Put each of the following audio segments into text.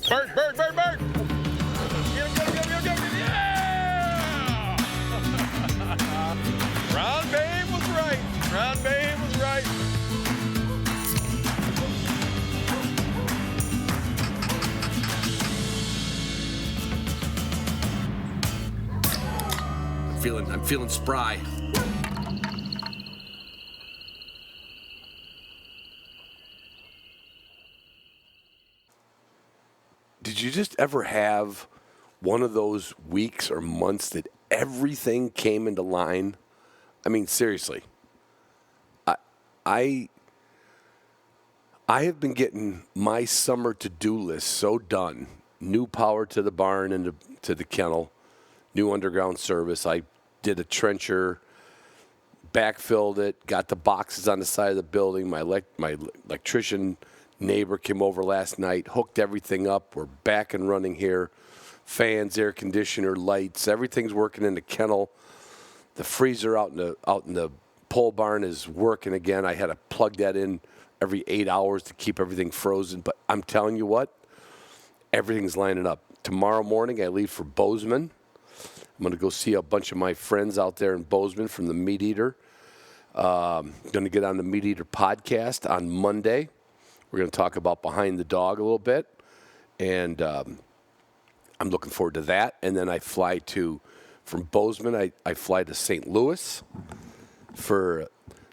Bird, bird, bird, bird. Get him. Yeah! Ron Babe was right. Ron Babe was right. I'm feeling spry. Did you just ever have one of those weeks or months that everything came into line? I mean, seriously. I have been getting my summer to-do list so done. New power to the barn and to the kennel. New underground service. I did a trencher, backfilled it, got the boxes on the side of the building. My electrician neighbor came over last night, hooked everything up. We're back and running here. Fans, air conditioner, lights, everything's working in the kennel. The freezer out in the pole barn is working again. I had to plug that in every 8 hours to keep everything frozen. But I'm telling you what, everything's lining up. Tomorrow morning I leave for Bozeman. I'm going to go see a bunch of my friends out there in Bozeman from the Meat Eater. Going to get on the Meat Eater podcast on Monday. We're going to talk about Behind the Dog a little bit. And I'm looking forward to that. And then I fly from Bozeman, I fly to St. Louis for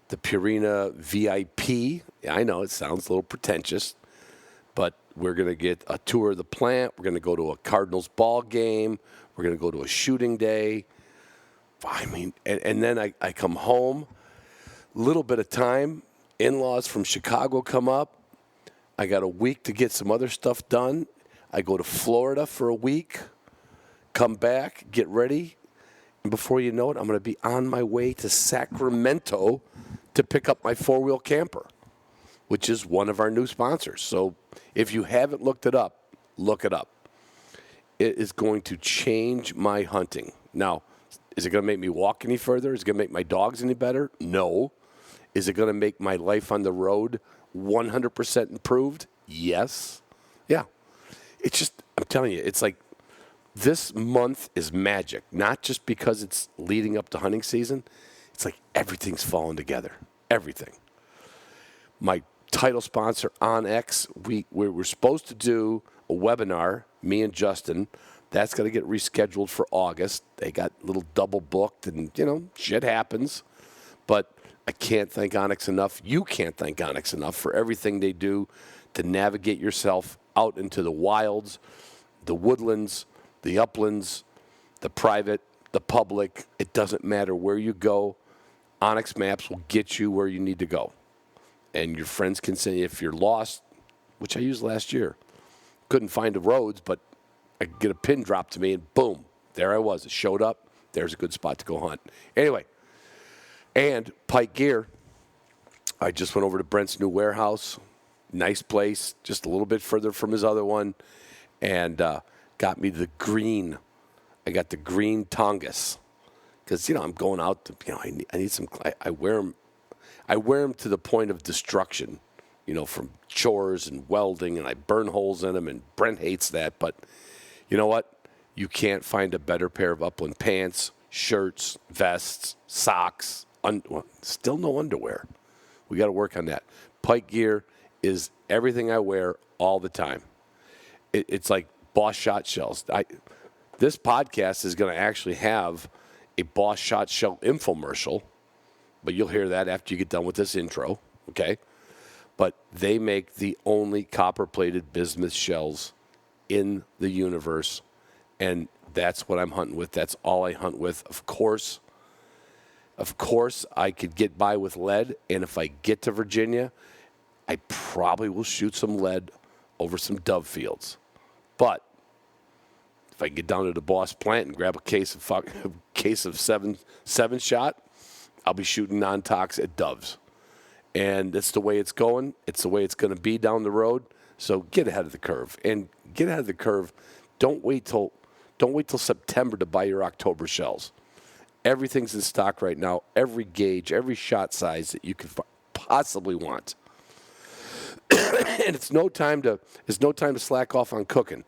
the Purina VIP. I know it sounds a little pretentious, but we're going to get a tour of the plant. We're going to go to a Cardinals ball game. We're going to go to a shooting day. I mean, and then I come home, little bit of time. In-laws from Chicago come up. I got a week to get some other stuff done. I go to Florida for a week, come back, get ready, and before you know it, I'm going to be on my way to Sacramento to pick up my four-wheel camper, which is one of our new sponsors. So if you haven't looked it up, look it up. It is going to change my hunting. Now, is it going to make me walk any further? Is it going to make my dogs any better? No. Is it going to make my life on the road 100% improved? Yes. Yeah. It's just, I'm telling you, it's like this month is magic. Not just because it's leading up to hunting season. It's like everything's falling together. Everything. My title sponsor, OnX, we're supposed to do a webinar, me and Justin. That's going to get rescheduled for August. They got a little double booked, and, shit happens. But I can't thank OnX enough. You can't thank OnX enough for everything they do to navigate yourself out into the wilds, the woodlands, the uplands, the private, the public. It doesn't matter where you go. OnX Maps will get you where you need to go. And your friends can say, if you're lost, which I used last year, couldn't find the roads, but I could get a pin dropped to me, and boom, there I was. It showed up. There's a good spot to go hunt. Anyway, and Pike Gear, I just went over to Brent's new warehouse. Nice place, just a little bit further from his other one, and got me the green. I got the green Tongas because, I'm going out to, I need some, I wear them. I wear them to the point of destruction, from chores and welding, and I burn holes in them, and Brent hates that. But you know what? You can't find a better pair of upland pants, shirts, vests, socks, still no underwear. We got to work on that. Pike Gear is everything I wear all the time. It's like Boss Shot Shells. This podcast is going to actually have a Boss Shot Shell infomercial, but you'll hear that after you get done with this intro, okay? But they make the only copper-plated bismuth shells in the universe, and that's what I'm hunting with. That's all I hunt with. Of course, I could get by with lead, and if I get to Virginia, I probably will shoot some lead over some dove fields. But if I get down to the Boss plant and grab a case of seven shot, I'll be shooting non-tox at doves. And that's the way it's going. It's the way it's going to be down the road. So get ahead of the curve. And get ahead of the curve. Don't wait till September to buy your October shells. Everything's in stock right now. Every gauge, every shot size that you could possibly want. And it's no time to slack off on cooking.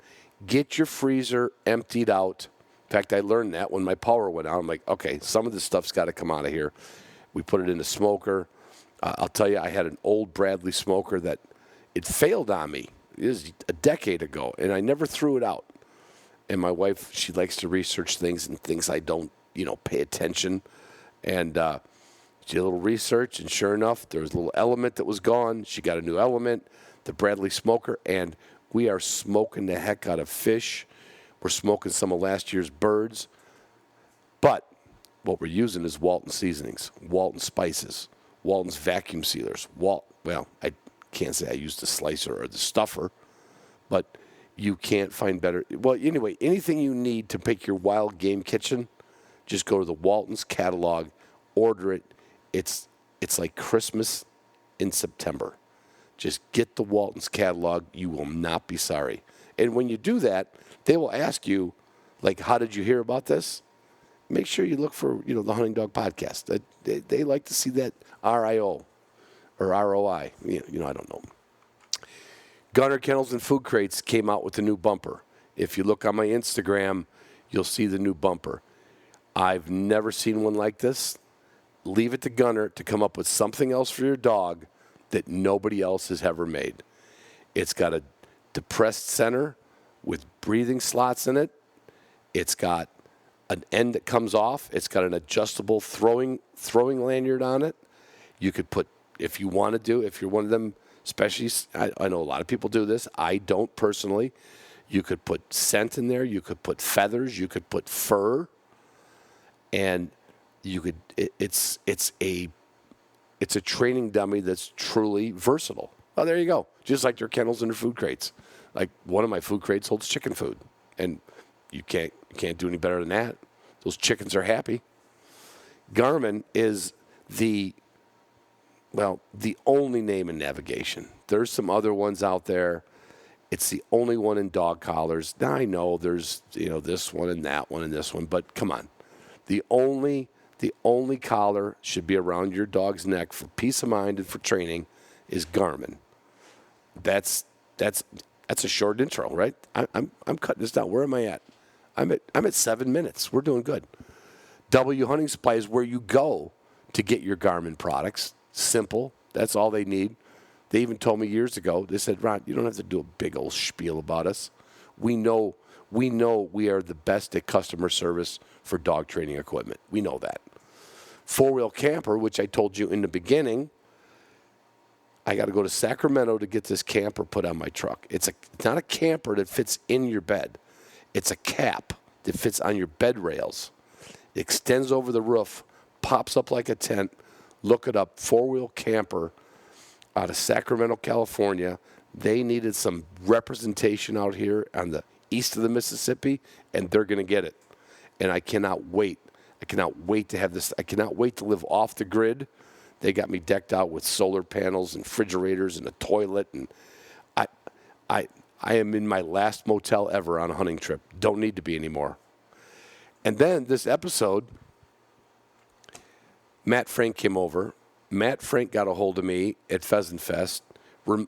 Get your freezer emptied out. In fact, I learned that when my power went out. I'm like, okay, some of this stuff's got to come out of here. We put it in the smoker. I'll tell you, I had an old Bradley smoker that it failed on me. It was a decade ago, and I never threw it out. And my wife, she likes to research things and things I don't, pay attention. And she did a little research, and sure enough, there was a little element that was gone. She got a new element, the Bradley smoker, and we are smoking the heck out of fish. We're smoking some of last year's birds. But what we're using is Walton seasonings, Walton spices, Walton's vacuum sealers. I can't say I used the slicer or the stuffer, but you can't find better. Well, anyway, anything you need to make your wild game kitchen, just go to the Walton's catalog, order it. It's like Christmas in September. Just get the Walton's catalog. You will not be sorry. And when you do that, they will ask you, like, how did you hear about this? Make sure you look for, the Hunting Dog Podcast. They like to see that RIO or ROI. I don't know. Gunner Kennels and Food Crates came out with a new bumper. If you look on my Instagram, you'll see the new bumper. I've never seen one like this. Leave it to Gunner to come up with something else for your dog that nobody else has ever made. It's got a depressed center with breathing slots in it. It's got an end that comes off. It's got an adjustable throwing lanyard on it. You could put, if you want to if you're one of them, especially, I know a lot of people do this. I don't personally. You could put scent in there. You could put feathers. You could put fur. And you could, it's a training dummy that's truly versatile. Oh, there you go. Just like their kennels and their food crates. Like one of my food crates holds chicken food. And you can't do any better than that. Those chickens are happy. Garmin is the only name in navigation. There's some other ones out there. It's the only one in dog collars. Now I know there's this one and that one and this one, but come on. The only collar should be around your dog's neck for peace of mind and for training is Garmin. That's a short intro, right? I'm cutting this down. Where am I at? I'm at 7 minutes. We're doing good. W Hunting Supply is where you go to get your Garmin products. Simple. That's all they need. They even told me years ago, they said, Ron, you don't have to do a big old spiel about us. We know we are the best at customer service for dog training equipment. We know that. Four-wheel camper, which I told you in the beginning, I got to go to Sacramento to get this camper put on my truck. It's not a camper that fits in your bed. It's a cap that fits on your bed rails. It extends over the roof, pops up like a tent. Look it up, four-wheel camper out of Sacramento, California. They needed some representation out here on the east of the Mississippi, and they're going to get it. And I cannot wait. I cannot wait to have this. I cannot wait to live off the grid. They got me decked out with solar panels and refrigerators and a toilet. And I am in my last motel ever on a hunting trip. Don't need to be anymore. And then this episode, Matt Frank came over. Matt Frank got a hold of me at Pheasant Fest.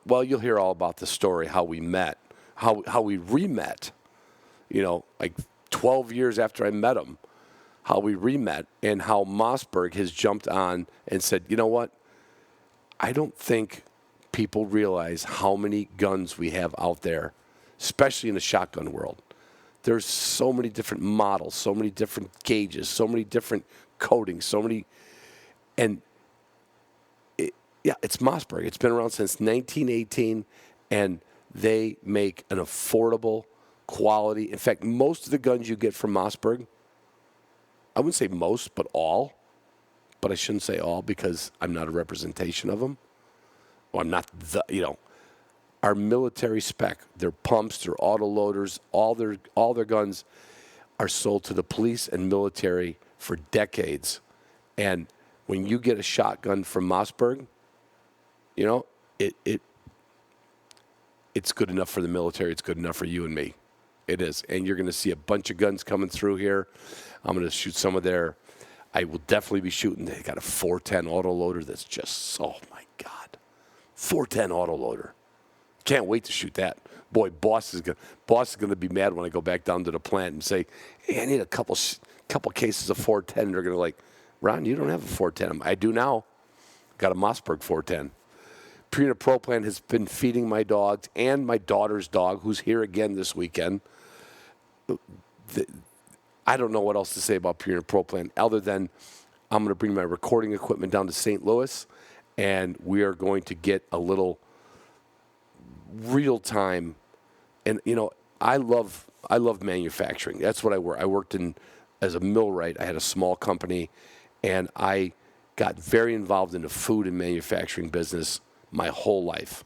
Well, you'll hear all about the story, how we met, how we re-met, like 12 years after I met him, how we re-met, and how Mossberg has jumped on and said, you know what? I don't think people realize how many guns we have out there, especially in the shotgun world. There's so many different models, so many different gauges, so many different coatings, so many. And it's Mossberg. It's been around since 1918, and they make an affordable quality. In fact, most of the guns you get from Mossberg, I wouldn't say most, but all. But I shouldn't say all because I'm not a representation of them. Well, I'm not our military spec, their pumps, their autoloaders, all their guns are sold to the police and military for decades. And when you get a shotgun from Mossberg, it's good enough for the military. It's good enough for you and me. It is. And you're going to see a bunch of guns coming through here. I'm going to shoot some of I will definitely be shooting. They got a 410 autoloader that's just, oh my God. 410 autoloader. Can't wait to shoot that. Boy, boss is gonna be mad when I go back down to the plant and say, hey, I need a couple cases of 410. They're gonna like, Ron, you don't have a 410. I do now. Got a Mossberg 410. Purina Pro Plan has been feeding my dogs and my daughter's dog, who's here again this weekend. I don't know what else to say about Purina Pro Plan other than I'm going to bring my recording equipment down to St. Louis, and we are going to get a little real time. And I love manufacturing. That's what I work. I worked as a millwright. I had a small company, and I got very involved in the food and manufacturing business my whole life.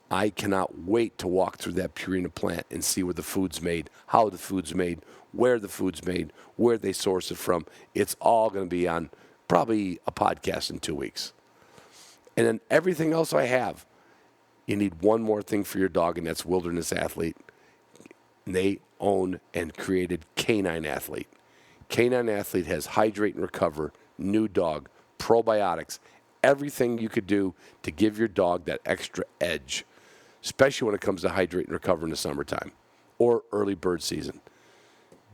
I cannot wait to walk through that Purina plant and see where the food's made, how the food's made, where the food's made, where they source it from. It's all going to be on probably a podcast in 2 weeks. And then everything else I have, you need one more thing for your dog, and that's Wilderness Athlete. They own and created Canine Athlete. Canine Athlete has Hydrate and Recover, New Dog, probiotics, everything you could do to give your dog that extra edge, especially when it comes to Hydrate and Recover in the summertime or early bird season.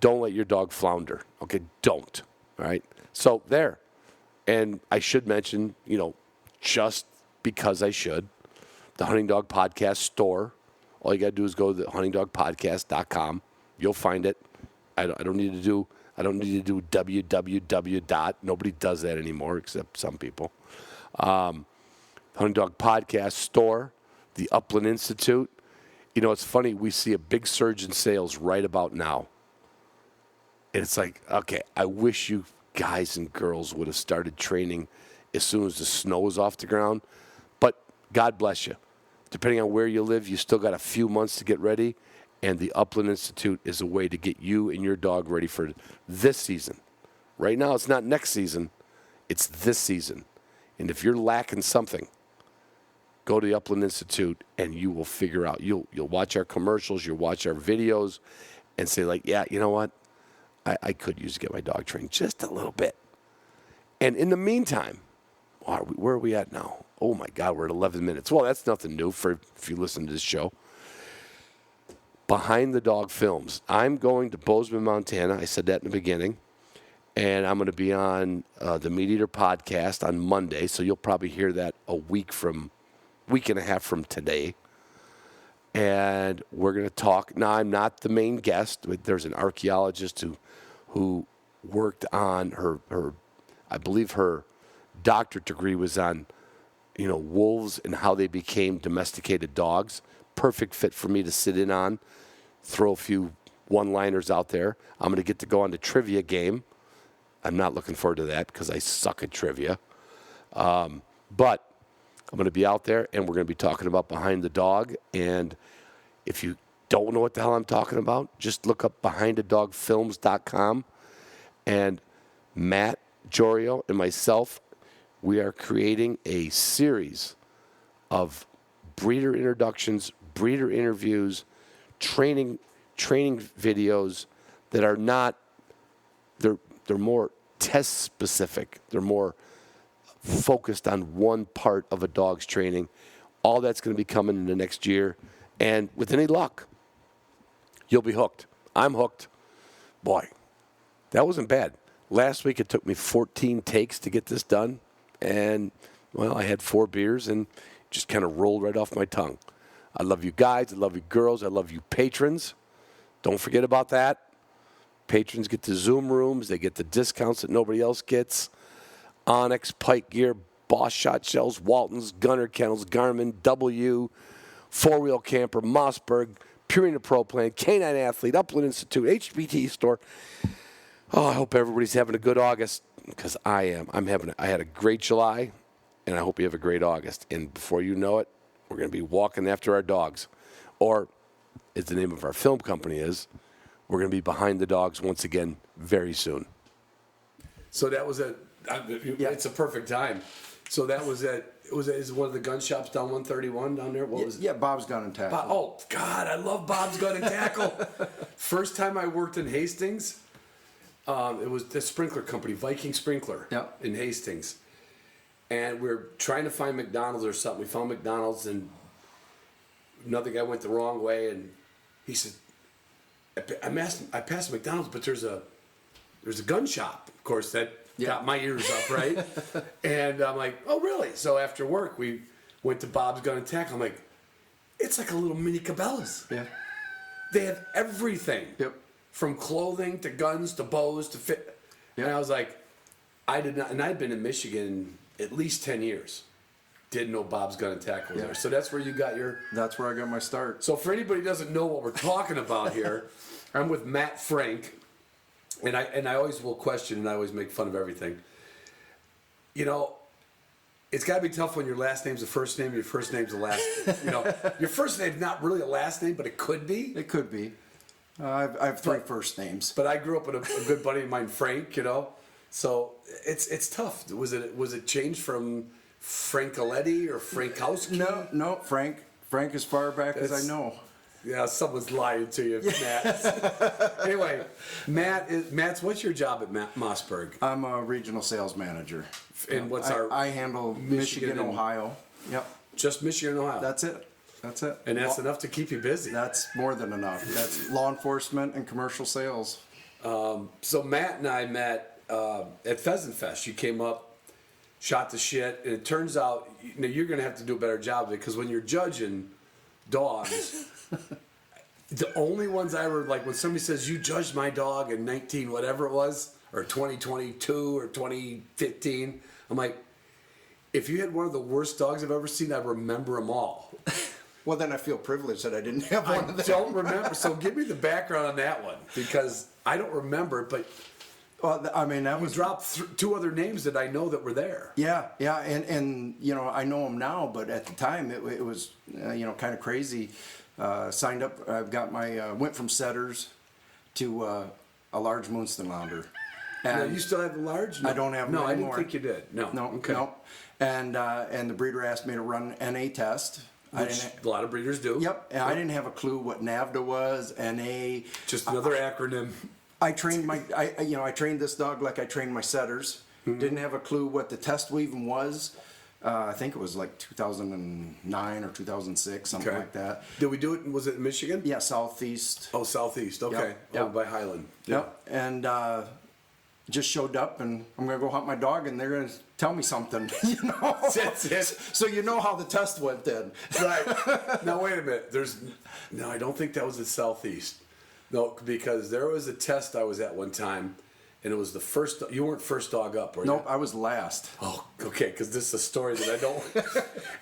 Don't let your dog flounder. Okay, don't. All right? So there. And I should mention, just because I should, the Hunting Dog Podcast store. All you got to do is go to the huntingdogpodcast.com. You'll find it. I don't need to do www. Nobody does that anymore except some people. Hunting Dog Podcast store, the Upland Institute. It's funny. We see a big surge in sales right about now. And it's like, okay, I wish you guys and girls would have started training as soon as the snow is off the ground. But God bless you. Depending on where you live, you still got a few months to get ready. And the Upland Institute is a way to get you and your dog ready for this season. Right now, it's not next season. It's this season. And if you're lacking something, go to the Upland Institute and you will figure out. You'll watch our commercials, you'll watch our videos, and say, like, yeah, you know what? I could use to get my dog trained just a little bit. And in the meantime, where are we at now? Oh, my God, we're at 11 minutes. Well, that's nothing new if you listen to this show. Behind the Dog Films. I'm going to Bozeman, Montana. I said that in the beginning. And I'm going to be on the Meat Eater podcast on Monday. So you'll probably hear that a week and a half from today. And we're going to talk. Now, I'm not the main guest. But there's an archaeologist who worked on her I believe her doctorate degree was on, wolves and how they became domesticated dogs. Perfect fit for me to sit in on, throw a few one-liners out there. I'm going to get to go on the trivia game. I'm not looking forward to that because I suck at trivia. But I'm going to be out there, and we're going to be talking about Behind the Dog. And if you don't know what the hell I'm talking about, just look up BehindTheDogFilms.com. And Matt Jorio and myself, we are creating a series of breeder introductions, breeder interviews, training videos that are not, they're more test specific. They're more focused on one part of a dog's training. All that's going to be coming in the next year. And with any luck, you'll be hooked. I'm hooked. Boy, that wasn't bad. Last week it took me 14 takes to get this done. And, well, I had 4 beers and just kind of rolled right off my tongue. I love you guys. I love you girls. I love you patrons. Don't forget about that. Patrons get the Zoom rooms. They get the discounts that nobody else gets. Onyx, Pike Gear, Boss Shot Shells, Waltons, Gunner Kennels, Garmin, W, 4-Wheel Camper, Mossberg, Purina Pro Plan, Canine Athlete, Upland Institute, HBT Store. Oh, I hope everybody's having a good August because I am. I had a great July, and I hope you have a great August. And before you know it, we're going to be walking after our dogs. Or, as the name of our film company is, we're going to be behind the dogs once again very soon. So that was it's a perfect time. So that was is one of the gun shops down 131 down there? What was it? Yeah, Bob's Gun and Tackle. Oh, God, I love Bob's Gun and Tackle. First time I worked in Hastings, it was the sprinkler company, Viking Sprinkler, in Hastings. And we were trying to find McDonald's or something. We found McDonald's, and another guy went the wrong way, and he said, I passed McDonald's, but there's a gun shop. Of course, that got my ears up, right? And I'm like, oh, really? So after work, we went to Bob's Gun and Tackle. I'm like, it's like a little mini Cabela's. Yeah. They have everything. Yep. From clothing to guns to bows to fit. Yep. And I was like, I did not, and I'd been in Michigan at least 10 years. Didn't know Bob's Gun and Tackle was there. So that's where you got your... That's where I got my start. So for anybody who doesn't know what we're talking about here, I'm with Matt Frank, and I always will question and I always make fun of everything. You know, it's got to be tough when your last name's the first name and your first name's the last name. You know, your first name's not really a last name, but it could be. It could be. I have three first names. But I grew up with a good buddy of mine, Frank, you know. So it's tough. Was it changed from Francoletti or Frankowski? No, Frank. Frank as far back as I know. Yeah, someone's lying to you, Matt. Anyway, Matt's what's your job at Mossberg? I'm a regional sales manager. And what's I handle Michigan, Ohio. Yep. Just Michigan, Ohio. That's it. And that's enough to keep you busy. That's more than enough. That's law enforcement and commercial sales. So Matt and I met at Pheasant Fest. You came up, shot the shit, and it turns out you're going to have to do a better job of it because when you're judging dogs, the only ones I ever like when somebody says you judged my dog in 19 whatever it was or 2022 or 2015, I'm like, if you had one of the worst dogs I've ever seen, I remember them all. Well, then I feel privileged that I didn't have one of them. I don't remember. So give me the background on that one because I don't remember it, but well, I mean, that was dropped two other names that I know that were there. Yeah, and you know I know them now, but at the time it was kind of crazy. Signed up. I've got my went from setters to a large Munsterlaner. And now, you still have the large? No. I don't have them anymore. No, I didn't think you did. No. Okay. No. And the breeder asked me to run an NA test. Which a lot of breeders do. Yep. And I didn't have a clue what NAVDA was. NA. Just another acronym. I trained I trained this dog like I trained my setters. Mm-hmm. Didn't have a clue what the test even was. I think it was like 2009 or 2006, something like that. Did we do it? Was it in Michigan? Yeah, Southeast. Oh, Southeast. Okay. Yep. By Highland. Yep. And just showed up, and I'm gonna go hunt my dog, and they're gonna tell me something. That's it. So you know how the test went then. Right. Now wait a minute. No, I don't think that was at Southeast. No, because there was a test I was at one time, and it was the first. You weren't first dog up, were you? Nope, I was last. Oh, okay. Because this is a story that I don't.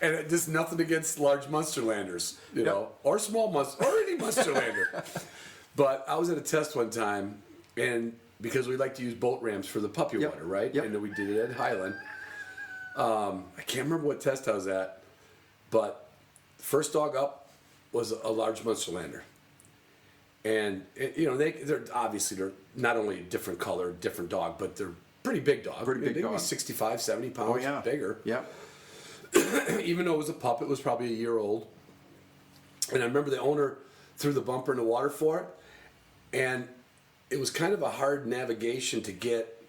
And this is nothing against large Munsterlanders, know, or small Munster, or any Munsterlander. But I was at a test one time, and because we like to use boat ramps for the puppy water, right? Yep. And we did it at Highland. I can't remember what test I was at, but first dog up was a large Munsterlander. And they're not only a different color, different dog, but they're pretty big dog. Pretty big dog. 65, 70 pounds bigger. Yeah. Even though it was a pup, it was probably a year old. And I remember the owner threw the bumper in the water for it, and it was kind of a hard navigation to get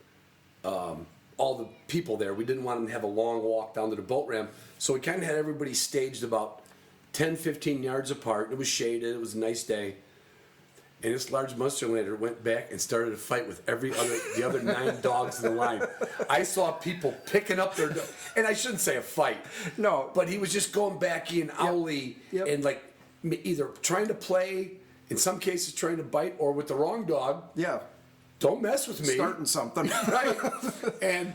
all the people there. We didn't want them to have a long walk down to the boat ramp, so we kind of had everybody staged about 10, 15 yards apart. It was shaded. It was a nice day. And this large Munsterlander went back and started a fight with the other 9 dogs in the line. I saw people picking up their and I shouldn't say a fight. No. But he was just going back in owly and like either trying to play, in some cases trying to bite, or with the wrong dog. Yeah. Don't mess with me. Starting something. Right. And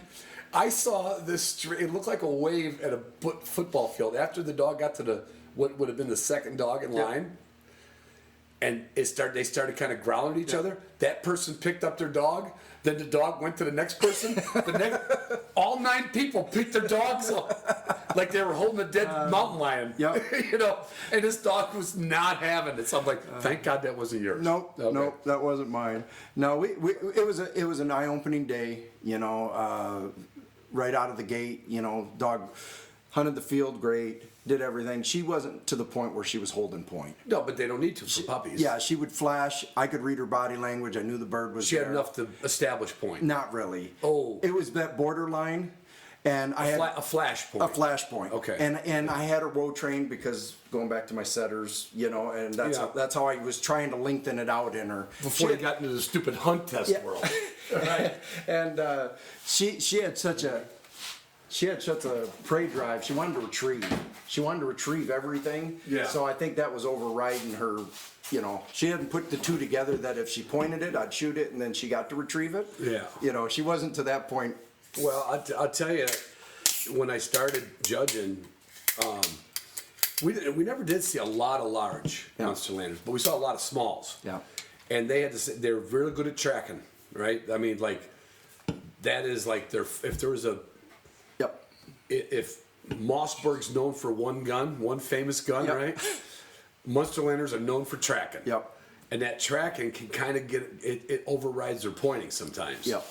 I saw this, it looked like a wave at a football field. After the dog got to what would have been the second dog in line, and they started kind of growling at each other. That person picked up their dog. Then the dog went to the next person. All 9 people picked their dogs up like they were holding a dead mountain lion. Yep. And this dog was not having it. So I'm like, thank God that wasn't yours. Nope, that wasn't mine. No, it was an eye-opening day. Right out of the gate. Dog hunted the field great. Did everything. She wasn't to the point where she was holding point. No, but they don't need to for puppies. Yeah, she would flash. I could read her body language. I knew the bird was She there. had enough to establish point. Not really. Oh. It was that borderline. And I had a flashpoint. A flashpoint. Okay. And I had her row trained because going back to my setters, and that's how I was trying to lengthen it out in her Before you got into the stupid hunt test world. Right. And she had such a prey drive. She wanted to retrieve. She wanted to retrieve everything. Yeah. So I think that was overriding her. She hadn't put the two together that if she pointed it, I'd shoot it, and then she got to retrieve it. Yeah. She wasn't to that point. Well, I'll tell you, when I started judging, we never did see a lot of large Munsterlaners, but we saw a lot of smalls. Yeah. And they were really good at tracking, right? I mean, like, that is like if there was if Mossberg's known for one famous gun, right? Munsterlanders are known for tracking. Yep. And that tracking can kind of it overrides their pointing sometimes. Yep.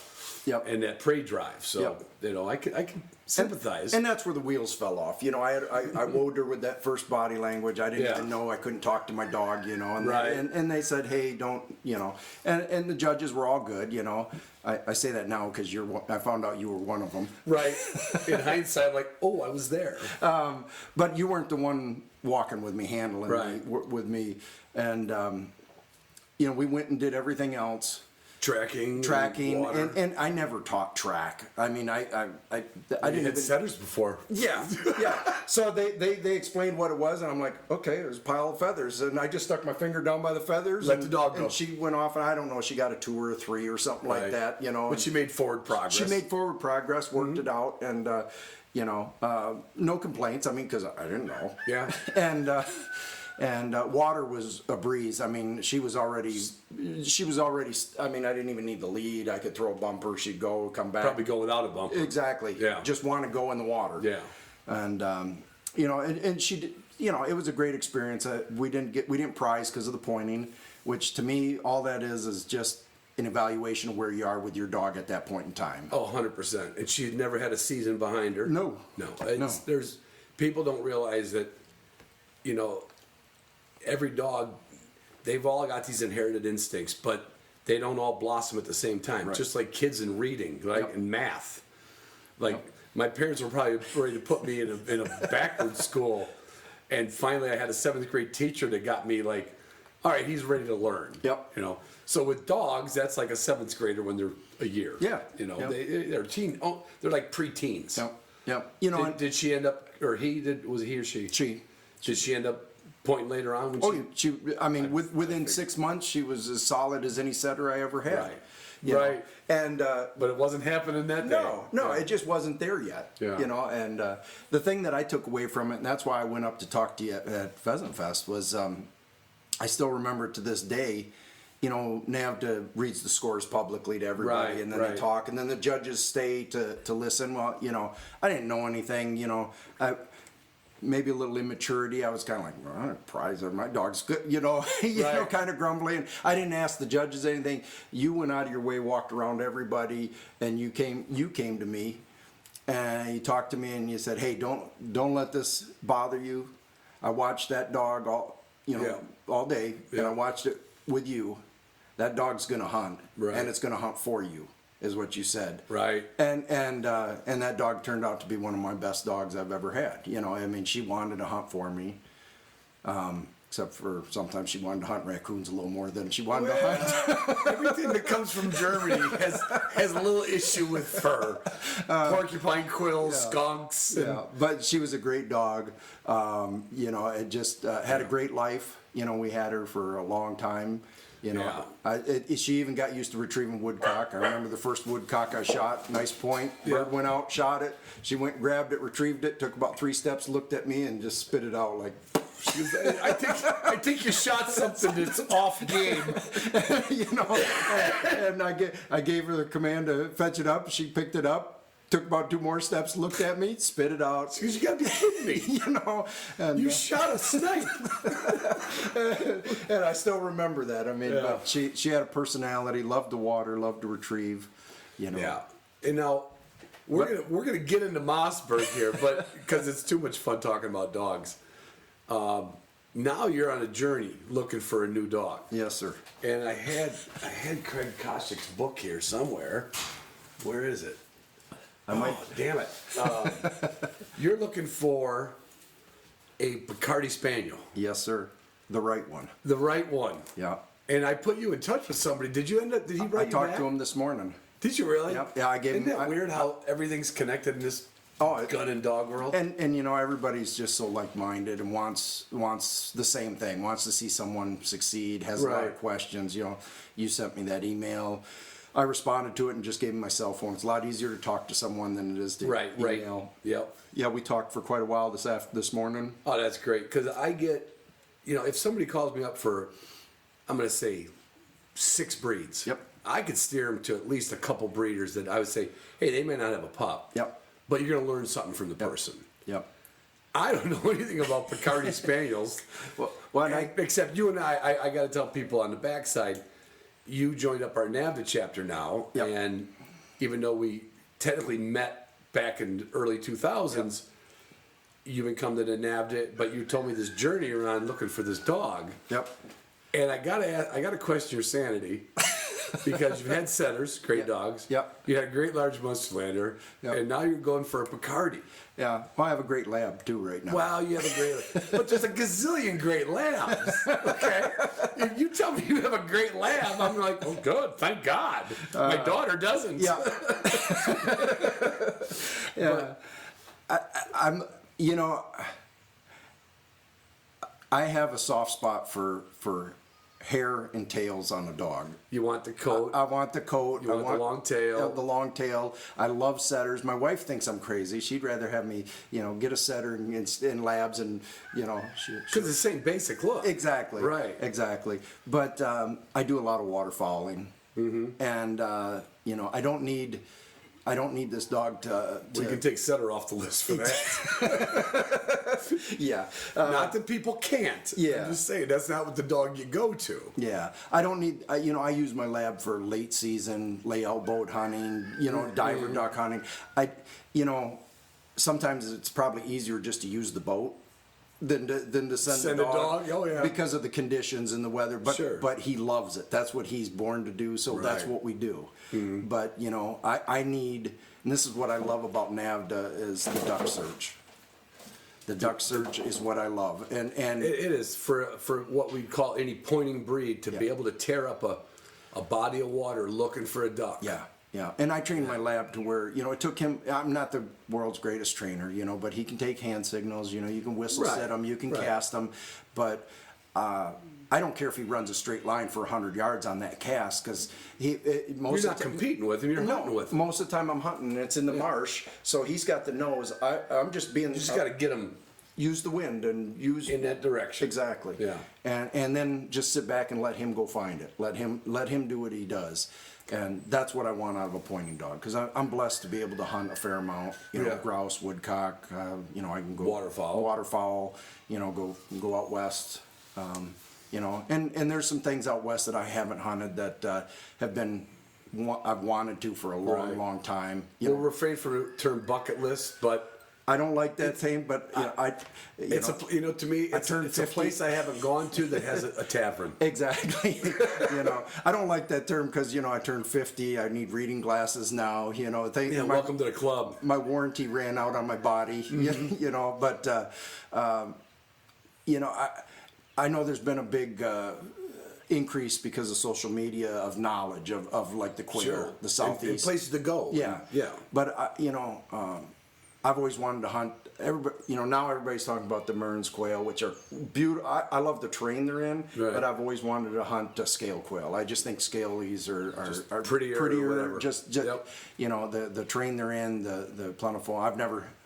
Yep. And that prey drive. So, I can sympathize. And that's where the wheels fell off. I wooed her with that first body language. I didn't even know I couldn't talk to my dog, and Right. and they said, hey, don't, and the judges were all good, I say that now because I found out you were one of them. Right. In hindsight, like, oh, I was there. But you weren't the one walking with me, handling with me. And, we went and did everything else. Tracking, and I never taught track. I mean, I didn't had setters before. Yeah. So they explained what it was, and I'm like, okay, there's a pile of feathers, and I just stuck my finger down by the feathers. Let the dog go. And she went off, and I don't know, she got a 2 or a 3 or something like that, But she made forward progress. She made forward progress, worked it out, and no complaints. I mean, because I didn't know. Yeah. And water was a breeze. I mean, she was already, I mean, I didn't even need the lead. I could throw a bumper, she'd go, come back. Probably go without a bumper. Exactly. Yeah. Just want to go in the water. Yeah. And, and she did, it was a great experience. We didn't prize because of the pointing, which to me, all that is just an evaluation of where you are with your dog at that point in time. Oh, 100%. And she had never had a season behind her. No. There's people don't realize that, every dog, they've all got these inherited instincts, but they don't all blossom at the same time. Right. Just like kids in reading, like in math. Like my parents were probably ready to put me in a backwards school, and finally I had a 7th grade teacher that got me like, all right, he's ready to learn. Yep. So with dogs, that's like a 7th grader when they're a year. Yeah. They're they're like pre-teens. Yep. Did she end up, or was it he or she? She. Did she end up pointing later on? When Within 6 months, she was as solid as any setter I ever had. Right. And but it wasn't happening that day. No, it just wasn't there yet. Yeah. And the thing that I took away from it, and that's why I went up to talk to you at Pheasant Fest, was I still remember to this day. NAVDA reads the scores publicly to everybody, and then they talk, and then the judges stay to listen. Well, I didn't know anything. Maybe a little immaturity. I was kind of like, well, prize her. My dog's good, kind of grumbling. I didn't ask the judges anything. You went out of your way, walked around everybody, and you came to me, and you talked to me, and you said, hey, don't let this bother you. I watched that dog all day, and I watched it with you. That dog's gonna hunt, and it's gonna hunt for you, is what you said. Right. And that dog turned out to be one of my best dogs I've ever had. I mean, she wanted to hunt for me, except for sometimes she wanted to hunt raccoons a little more than she wanted to hunt. Everything that comes from Germany has a little issue with fur. Porcupine quills, skunks. But she was a great dog. It just had a great life. We had her for a long time. She even got used to retrieving woodcock. I remember the first woodcock I shot, nice point. Bird went out, shot it. She went, grabbed it, retrieved it, took about 3 steps, looked at me, and just spit it out like. I think you shot something that's off game. And I gave her the command to fetch it up. She picked it up. Took about 2 more steps, looked at me, spit it out. Because you got to be kidding me. And, you shot a snipe. and I still remember that. I mean, but she had a personality, loved the water, loved to retrieve. Yeah. And now we're gonna get into Mossberg here, but because it's too much fun talking about dogs. Now you're on a journey looking for a new dog. Yes, sir. And I had Craig Koshik's book here somewhere. Where is it? I might. Oh, damn it. You're looking for a Bacardi Spaniel. Yes, sir. The right one. The right one. Yeah. And I put you in touch with somebody. Did he write you I talked back? to him this morning. Did you really? Yep. Yeah, I gave Isn't him. that weird how everything's connected in this gun and dog world? And you know, everybody's just so like-minded and wants the same thing. Wants to see someone succeed. Has a lot of questions. You know, you sent me that email. I responded to it and just gave him my cell phone. It's a lot easier to talk to someone than it is to email. Yep. Yeah, we talked for quite a while this morning. Oh, that's great. Because I get, you know, if somebody calls me up for, I'm going to say, 6 breeds. Yep. I could steer them to at least a couple breeders that I would say, hey, they may not have a pup. Yep. But you're going to learn something from the person. Yep. I don't know anything about Bacardi Spaniels. Except you and I got to tell people on the backside, you joined up our NAVDA chapter now. Yep. And even though we technically met back in early 2000s, you even come to the NAVDA, but you told me this journey around looking for this dog. Yep. And I gotta question your sanity because you've had setters, great dogs. Yep. You had a great large Munsterlander, and now you're going for a Bacardi. Yeah. Well, I have a great lab too right now. Wow, you have a great, but there's a gazillion great labs. Okay, if you tell me you have a great lab, I'm like, oh, good, thank God. My daughter doesn't. Yeah. Yeah. I'm. You know, I have a soft spot for hair and tails on a dog. You want the coat. I want the coat. You want the long tail. The long tail. I love setters. My wife thinks I'm crazy. She'd rather have me, you know, get a setter in labs and, you know. Because it's the same basic look. Exactly. Right. Exactly. But I do a lot of waterfowling. Mm-hmm. And, you know, I don't need this dog to We can take setter off the list for that. Yeah. Not that people can't. Yeah. I'm just saying, that's not what the dog you go to. Yeah. I don't need, you know, I use my lab for late season, layout boat hunting, you know, diver duck hunting. You know, sometimes it's probably easier just to use the boat than to send a dog. Oh, yeah. Because of the conditions and the weather. But, Sure. but he loves it. That's what he's born to do, so that's what we do. Mm-hmm. But, you know, I need, and this is what I love about NAVDA, is the duck search. The duck search is what I love. And it is for what we call any pointing breed to be able to tear up a body of water looking for a duck. Yeah. Yeah, and I trained my lab to where, you know, it took him, I'm not the world's greatest trainer, you know, but he can take hand signals, you know, you can whistle set him, you can cast him, but I don't care if he runs a straight line for 100 yards on that cast, because you're not competing with him, you're hunting with him. Most of the time I'm hunting, and it's in the marsh, so he's got the nose. I'm just being... You just got to get him... Use the wind and use... In that direction. Exactly. Yeah. And then just sit back and let him go find it. Let him do what he does. And that's what I want out of a pointing dog, because I'm blessed to be able to hunt a fair amount. You know, grouse, woodcock. You know, I can go waterfowl. You know, go out west. You know, and there's some things out west that I haven't hunted that have been I've wanted to for a long time. We'll refrain from the term bucket list, but. I don't like that thing, but you know, to me, it's a place I haven't gone to that has a tavern. Exactly. You know, I don't like that term because, you know, I turned 50. I need reading glasses now. You know, welcome to the club. My warranty ran out on my body. Mm-hmm. You know, but you know, I know there's been a big increase because of social media of knowledge of like the quail, the southeast, and places to go. Yeah, yeah. But you know. I've always wanted to hunt. Everybody, you know, now everybody's talking about the Mearns quail, which are beautiful. I love the terrain they're in, but I've always wanted to hunt a scale quail. I just think scalies are prettier. Just you know, the terrain they're in, the plentiful. I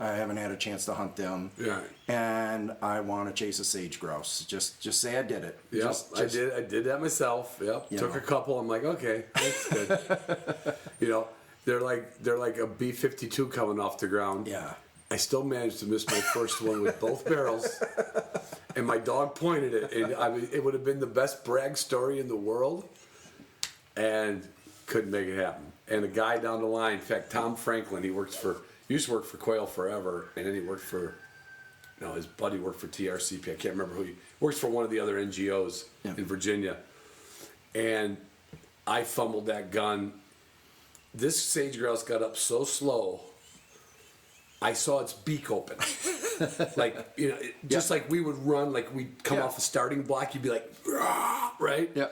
haven't had a chance to hunt them. Yeah. And I want to chase a sage grouse. Just say I did it. Yeah, I did that myself. Yep. Took a couple. I'm like, okay, that's good. You know. They're like a B-52 coming off the ground. Yeah. I still managed to miss my first one with both barrels, and my dog pointed it, and I mean, it would have been the best brag story in the world, and couldn't make it happen. And a guy down the line, in fact, Tom Franklin, he used to work for Quail Forever, and then he worked for, his buddy worked for TRCP. I can't remember who he works for. One of the other NGOs in Virginia, and I fumbled that gun. This sage grouse got up so slow I saw its beak open. Like, you know, just like we would run, like we'd come off a starting block, you'd be like, "Rah!" Right? Yeah.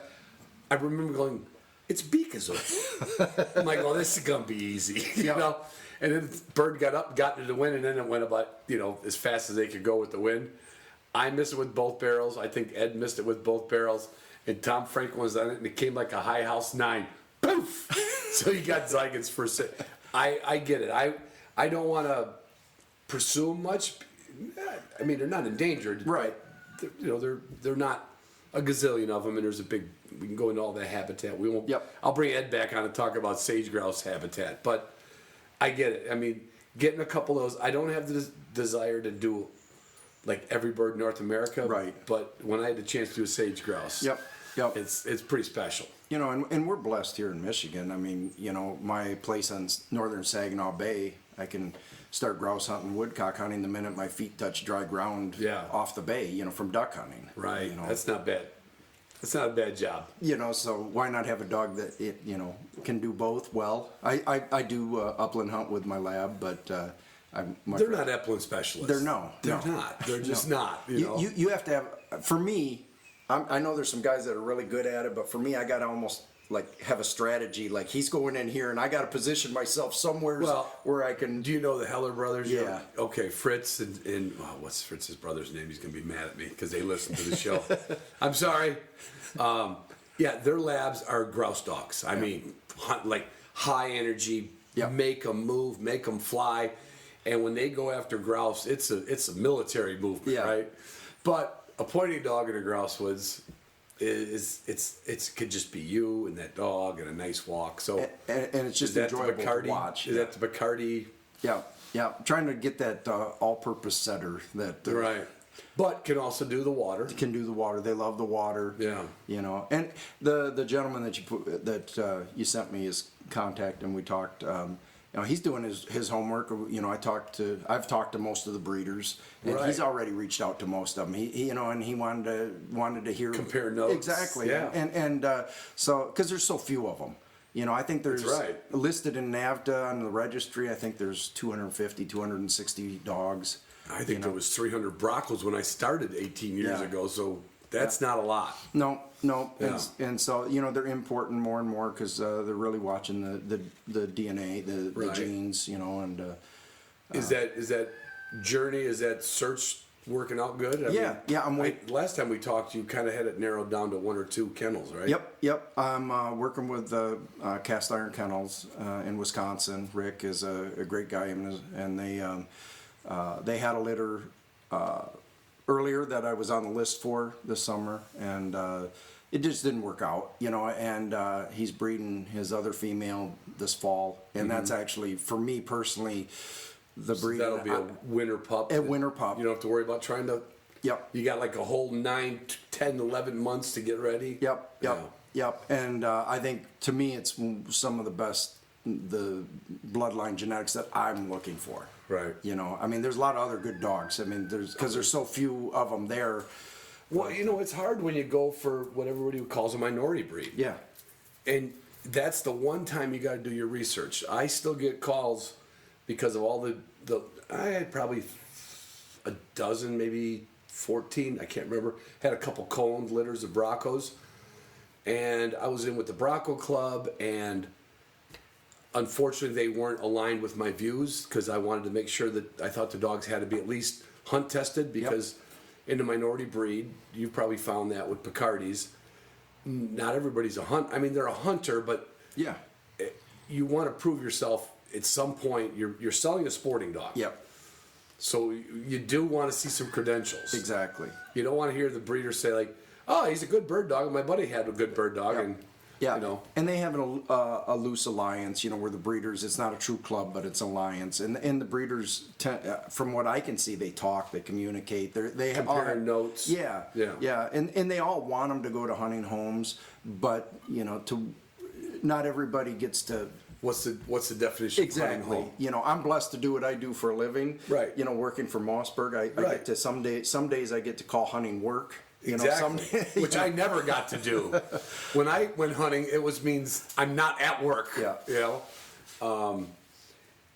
I remember going, its beak is open. I'm like, well, this is going to be easy, you know? And then the bird got up, got into the wind, and then it went about, you know, as fast as they could go with the wind. I missed it with both barrels. I think Ed missed it with both barrels. And Tom Franklin was on it, and it came like a high house 9. Poof! So you got Zygons for six. I get it. I don't want to pursue much. I mean, they're not endangered. Right. You know, they're not a gazillion of them, and there's a big. We can go into all that habitat. We won't. Yep. I'll bring Ed back on to talk about sage grouse habitat, but I get it. I mean, getting a couple of those. I don't have the desire to do like every bird in North America. Right. But when I had the chance to do a sage grouse. Yep. It's pretty special. You know, and we're blessed here in Michigan. I mean, you know, my place on northern Saginaw Bay, I can start grouse hunting, woodcock hunting the minute my feet touch dry ground off the bay, you know, from duck hunting. Right. You know? That's not bad. That's not a bad job. You know, so why not have a dog that, you know, can do both well? I do upland hunt with my lab, but they're not upland specialists. They're not. They're just not. You know? You have to have, for me, I know there's some guys that are really good at it, but for me, I got to almost like have a strategy. Like he's going in here, and I got to position myself somewhere where I can. Do you know the Heller brothers? Yeah. Okay, Fritz and what's Fritz's brother's name? He's gonna be mad at me because they listen to the show. I'm sorry. Yeah, their labs are grouse dogs. I mean, hunt, like high energy, make them move, make them fly, and when they go after grouse, it's a military movement, right? But a pointing dog in a grouse woods it could just be you and that dog and a nice walk. So and it's just enjoyable to watch. Is that the Bacardi? Yeah. Trying to get that all-purpose setter that right. But can also do the water. Can do the water. They love the water. Yeah. You know, and the gentleman that you sent me his contact, and we talked. You know, he's doing his homework. You know, I've talked to most of the breeders, and he's already reached out to most of them. He you know, and he wanted to hear compare notes. Exactly. Yeah. And so because there's so few of them. You know, I think there's listed in NAVDA on the registry. I think there's 250, 260 dogs. I think there was 300 broccos when I started 18 years ago. So that's not a lot. No. Yeah. And so, you know, they're importing more and more because they're really watching the DNA, the genes, you know, and is that journey, is that search working out good? I'm waiting. Last time we talked, you kind of had it narrowed down to 1 or 2 kennels, right? Yep. I'm working with Cast Iron Kennels in Wisconsin. Rick is a great guy, and they had a litter earlier that I was on the list for this summer, and it just didn't work out, you know, and he's breeding his other female this fall, and that's actually, for me personally, the breed. That'll be a winter pup. A winter pup. You don't have to worry about trying to. Yep. You got like a whole 9, 10, 11 months to get ready. Yep. And I think, to me, it's some of the best, the bloodline genetics that I'm looking for. Right. You know, I mean, there's a lot of other good dogs. I mean, because there's so few of them there. Well, you know, it's hard when you go for what everybody calls a minority breed. Yeah. And that's the one time you got to do your research. I still get calls because of all the I had probably a dozen, maybe 14, I can't remember. Had a couple coned litters of Broncos. And I was in with the Bronco Club, and unfortunately they weren't aligned with my views because I wanted to make sure that I thought the dogs had to be at least hunt tested because in the minority breed, you've probably found that with Picardis, not everybody's a hunt. I mean, they're a hunter, but you want to prove yourself at some point. You're selling a sporting dog. Yep. So you do want to see some credentials. Exactly. You don't want to hear the breeder say like, "Oh, he's a good bird dog. My buddy had a good bird dog," and you know. And they have a loose alliance, you know, where the breeders, it's not a true club, but it's an alliance. And the breeders, from what I can see, they talk, they communicate, they have compare notes. Yeah. And they all want them to go to hunting homes, but you know, not everybody gets to. What's the definition of hunting home? You know, I'm blessed to do what I do for a living. Right. You know, working for Mossberg, I get to some days I get to call hunting work. You exactly. know, which I never got to do. When I went hunting, means I'm not at work. Yeah. You know,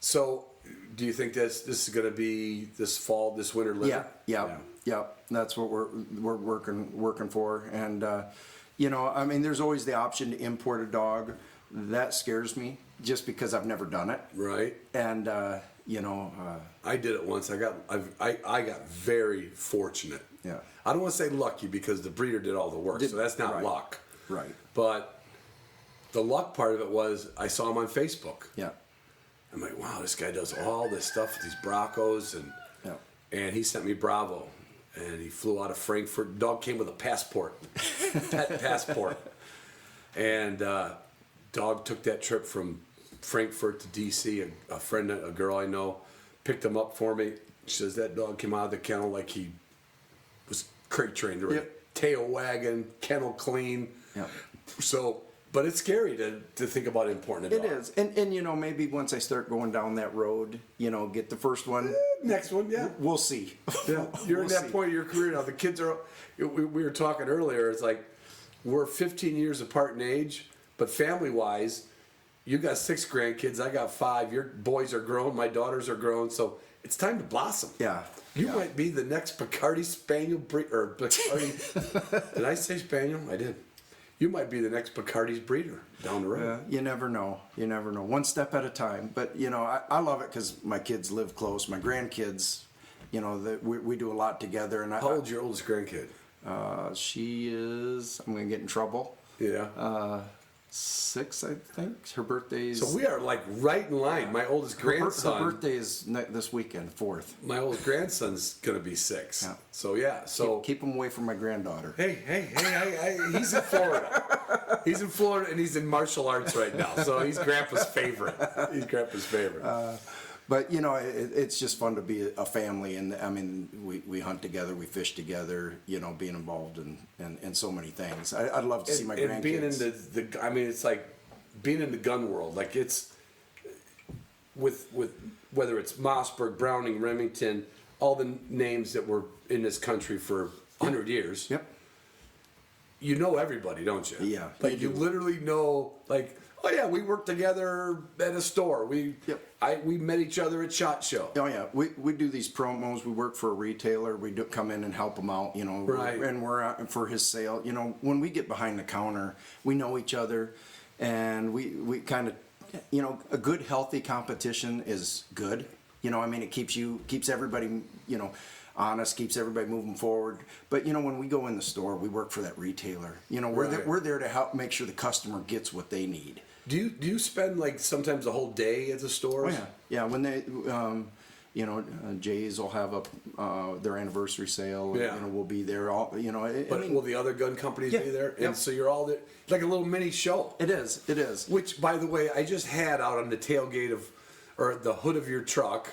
so do you think this is going to be this fall, this winter litter? Yeah. That's what we're working for. And I mean, there's always the option to import a dog. That scares me just because I've never done it. Right. And I did it once. I got very fortunate. Yeah. I don't want to say lucky because the breeder did all the work, so that's not luck. Right. But the luck part of it was I saw him on Facebook. Yeah. I'm like, wow, this guy does all this stuff with these Bracos, and he sent me Bravo, and he flew out of Frankfurt. Dog came with a passport, pet passport, and dog took that trip from Frankfurt to DC. A girl I know, picked him up for me. She says that dog came out of the kennel like he was crate trained already. Yep. Tail wagging, kennel clean. Yeah. So. But it's scary to think about importing a dog. It is. And maybe once I start going down that road, get the first one. Next one, yeah. We'll see. Yeah. You're in that point of your career now. The kids are, we were talking earlier, it's like we're 15 years apart in age, but family-wise, you got 6 grandkids, I got 5. Your boys are grown, my daughters are grown, so it's time to blossom. Yeah. You might be the next Picardy Spaniel or Picardy. Did I say Spaniel? I did. You might be the next Picardy's breeder down the road. You never know. You never know. One step at a time. But, I love it because my kids live close. My grandkids, we do a lot together. And How old's your oldest grandkid? She is, I'm going to get in trouble. Yeah. 6, I think. Her birthday's... So we are like right in line. My oldest grandson... Her birthday is this weekend, 4th. My oldest grandson's going to be 6. Yeah. So, yeah. So Keep him away from my granddaughter. Hey, he's in Florida. He's in Florida and he's in martial arts right now. So he's Grandpa's favorite. But it's just fun to be a family, and I mean, we hunt together, we fish together. Being involved in so many things. I'd love to see my grandkids. And being in I mean, it's like being in the gun world. Like it's with whether it's Mossberg, Browning, Remington, all the names that were in this country for 100 years. Yep. You know everybody, don't you? Yeah. Like you literally know, like, oh yeah, we worked together at a store. We met each other at SHOT Show. Oh yeah, we do these promos. We work for a retailer. We do come in and help him out. Right. And we're out for his sale. When we get behind the counter, we know each other, and we kind of, a good healthy competition is good. I mean, it keeps everybody, honest, keeps everybody moving forward. But when we go in the store, we work for that retailer. We're there to help make sure the customer gets what they need. Do you spend like sometimes a whole day at the stores? Oh yeah. When they Jays will have their anniversary sale. Yeah. We'll be there. All But will the other gun companies Yeah, be there? yeah. And so you're all there, like a little mini show. It is. Which, by the way, I just had out on the tailgate or the hood of your truck.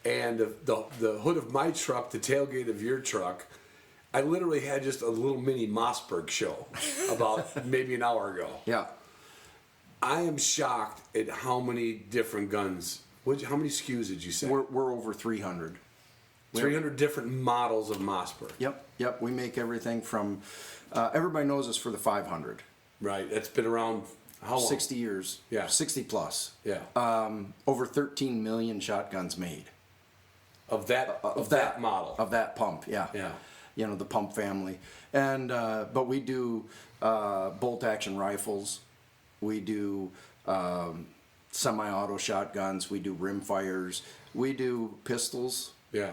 And the hood of my truck, the tailgate of your truck, I literally had just a little mini Mossberg show about maybe an hour ago. Yeah. I am shocked at how many different guns. How many SKUs did you say? We're over 300. 300 different models of Mossberg. Yep. We make everything from. Everybody knows us for the 500. Right. That's been around. How long? 60 years. Yeah. 60 plus. Yeah. Over 13 million shotguns made. Of that model. Of that pump, yeah. Yeah. The pump family. And but we do bolt action rifles. We do semi-auto shotguns. We do rim fires. We do pistols. Yeah.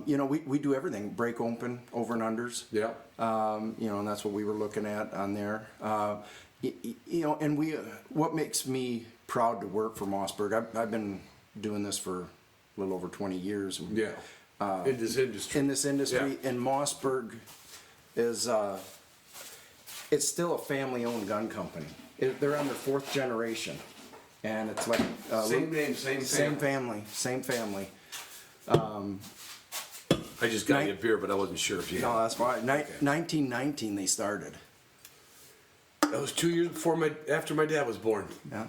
We do everything. Break open, over and unders. Yeah. And that's what we were looking at on there. And what makes me proud to work for Mossberg, I've been doing this for a little over 20 years. Yeah. In this industry. Yeah. And Mossberg is, it's still a family-owned gun company. They're on their 4th generation. And it's like... same name, same family. Same family. I just got you a beer, but I wasn't sure if you... No, that's fine. 1919 they started. That was 2 years after my dad was born. Yeah.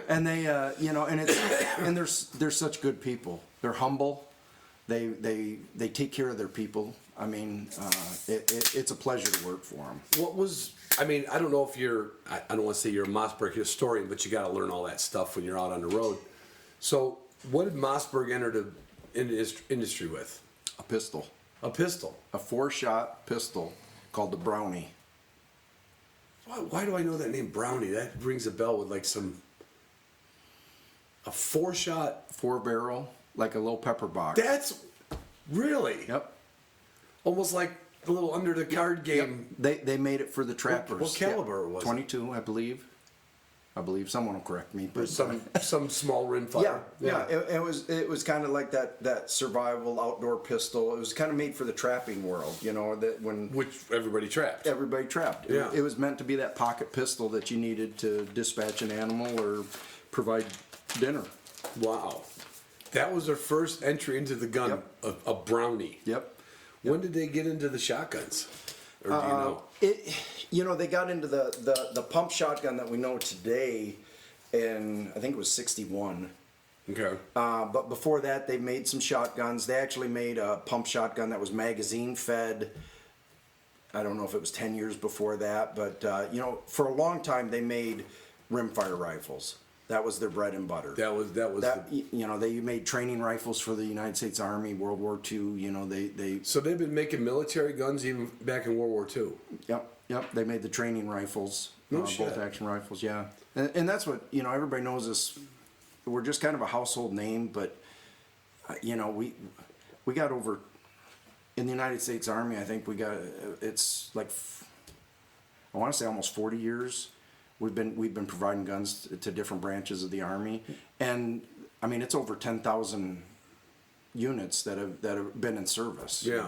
And they, and they're such good people. They're humble. They take care of their people. I mean, it's a pleasure to work for them. I don't know if I don't want to say you're a Mossberg historian, but you got to learn all that stuff when you're out on the road. So, what did Mossberg enter the industry with? A pistol. A pistol. A 4-shot pistol called the Brownie. Why do I know that name, Brownie? That rings a bell with like a 4-shot. 4-barrel, like a little pepper box. That's really. Yep. Almost like the little under the card game. Yep. They made it for the trappers. What caliber was it? 22, I believe. Someone will correct me. Or But some small rimfire. Yeah. It was kind of like that survival outdoor pistol. It was kind of made for the trapping world, that when Which everybody trapped. everybody trapped. Yeah. It was meant to be that pocket pistol that you needed to dispatch an animal or provide dinner. Wow. That was their first entry into the gun, Yep. a Brownie. Yep. When did they get into the shotguns? Or do you know? They got into the pump shotgun that we know today in, I think it was 61. Okay. But before that, they made some shotguns. They actually made a pump shotgun that was magazine fed. I don't know if it was 10 years before that, but for a long time they made rimfire rifles. That was their bread and butter. That was They made training rifles for the United States Army, World War II. They So they've been making military guns even back in World War II. Yep. They made the training rifles, No shit. bolt action rifles. Yeah, and that's what everybody knows us. We're just kind of a household name, but we got over in the United States Army. I think we got it's like I want to say almost 40 years. We've been providing guns to different branches of the Army, and I mean it's over 10,000 units that have been in service. Yeah.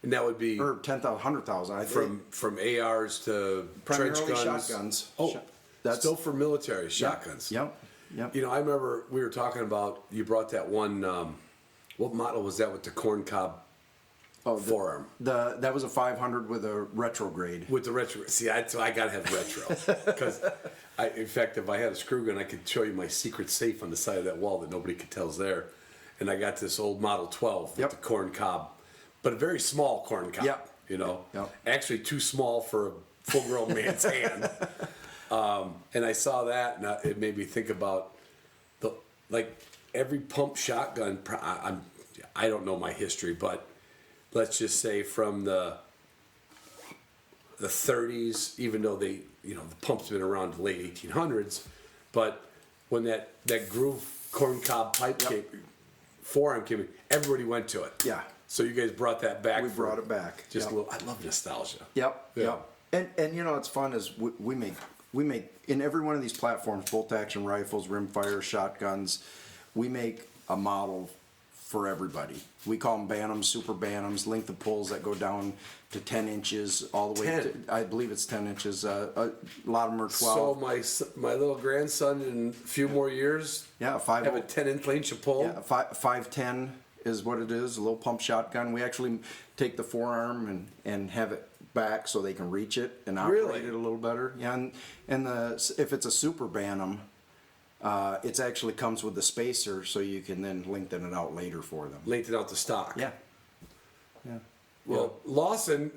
And that would be Or 10,000, 100,000. I think. from ARs to trench Primarily guns. shotguns. Oh, That's still for military shotguns. Yep. I remember we were talking about, you brought that one, what model was that with the corncob forearm? That was a 500 with a retrograde. With the retro. See, I gotta have retro. Because, in fact, if I had a screw gun, I could show you my secret safe on the side of that wall that nobody could tell's there. And I got this old Model 12 with the corncob, but a very small corncob. Yep. Yep. Actually too small for a full-grown man's hand. And I saw that, and it made me think about every pump shotgun. I don't know my history, but let's just say from the 30s, even though the pump's been around the late 1800s, but when that groove corncob pipe forearm came in, everybody went to it. Yeah. So you guys brought that back. We brought it back. Just a little. I love nostalgia. Yep. Yeah. Yep. And what's fun is we make in every one of these platforms, bolt action rifles, rimfire, shotguns, we make a model for everybody. We call them Bantams, super Bantams, length of pulls that go down to 10 inches all the way 10? to, I believe it's 10 inches. A lot of them are 12. So my little grandson in a few more years, Yeah, have a 10-inch pull. Yeah, 510 is what it is, a little pump shotgun. We actually take the forearm and have it back so they can reach it and operate Really? it a little better. Yeah, and if it's a super Bantam, it actually comes with the spacer so you can then lengthen it out later for them. Lengthen out the stock. Yeah. Well, Lawson,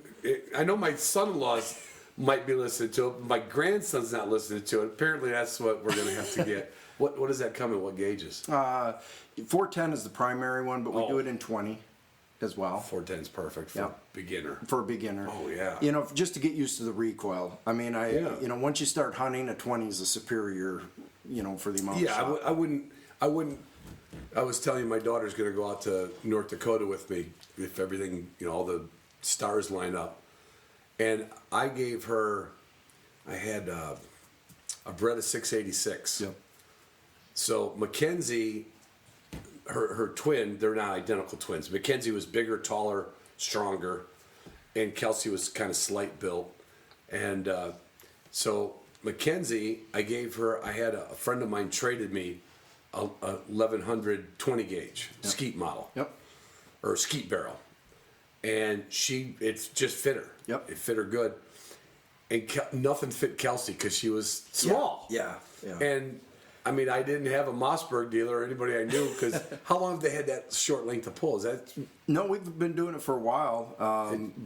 I know my son-in-laws might be listening to it, but my grandson's not listening to it. Apparently that's what we're going to have to get. What does that come in? What gauges? 410 is the primary one, but we do Oh. it in 20 as well. 410 is perfect for Yeah. beginner. For a beginner. Oh, yeah. Just to get used to the recoil. I mean, once you start hunting, a 20 is a superior, for the amount of Yeah, shot. I wouldn't. I was telling you my daughter's going to go out to North Dakota with me if everything, all the stars line up. And I gave her, I had a Beretta 686. Yep. So Mackenzie, her twin, they're not identical twins. Mackenzie was bigger, taller, stronger, and Kelsey was kind of slight built. And so Mackenzie, I had a friend of mine traded me a 1100 20 gauge skeet model. Yep. Or skeet barrel. And it just fit her. Yep. It fit her good. And nothing fit Kelsey because she was small. Yeah. And I mean, I didn't have a Mossberg dealer or anybody I knew, because how long have they had that short length of pull? Is that? No, we've been doing it for a while,